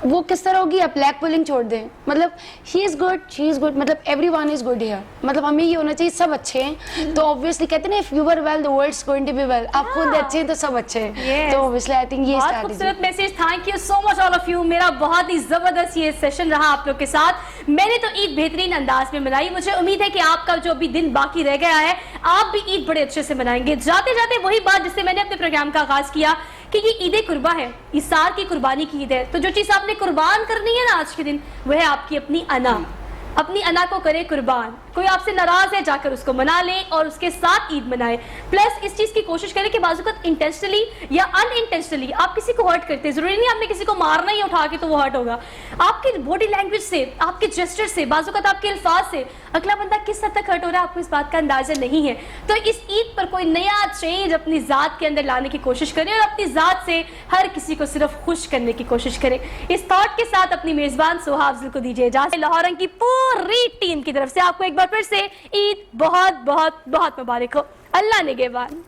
Speaker 5: वो किस तरह होगी? आप लेग पुलिंग छोड़ दें। मतलब he is good, she is good, मतलब एवरीवन इज़ गुड हियर। मतलब हमें ये होना चाहिए सब अच्छे हैं। तो ऑब्वियसली कहते हैं ना, if you are well the world is going to be well. आप खुद अच्छे हैं तो सब अच्छे हैं। तो ऑब्वियसली आई थिंक ये
Speaker 1: बहुत खूबसूरत message. Thank you so much all of you. मेरा बहुत ही जबरदस्त ये सेशन रहा आप लोग के साथ। मैंने तो ईद बेहतरीन अंदाज में मनाई। मुझे उम्मीद है कि आपका जो अभी दिन बाकी रह गया है आप भी ईद बड़े अच्छे से मनाएंगे। जाते जाते वही बात जिससे मैंने अपने प्रोग्राम का आगाज किया कि ये ईद कुर्बा है, इसार की कुर्बानी की ईद है। तो जो चीज आपने कुर्बान करनी है ना आज के दिन, वह है आपकी अपनी अना। अपनी अना को करे कुर्बान। कोई आपसे नाराज है, जाकर उसको मना लें और उसके साथ ईद मनाएं। प्लस इस चीज की कोशिश करें कि बाज़ इंटेंशनली या अनइंटेंशनली आप किसी को हर्ट करते हैं। जरूरी नहीं आपने किसी को मारना ही उठा के तो वो हर्ट होगा। आपकी बॉडी लैंग्वेज से, आपके जेस्चर से, बाज़ आपके अल्फाज से अगला बंदा किस हद तक हर्ट हो रहा है आपको इस बात का अंदाजा नहीं है। तो इस ईद पर कोई नया चेंज अपनी जात के अंदर लाने की कोशिश करें और अपनी जात से हर किसी को सिर्फ खुश करने की कोशिश करें। इस थॉट के साथ अपनी मेजबान सोहा अफजल को दीजिए इजाजत। लाहौर रंग की पूरी टीम की तरफ से आपको एक बार फिर से ईद बहुत बहुत बहुत मुबारक हो। अल्लाह निगहबान।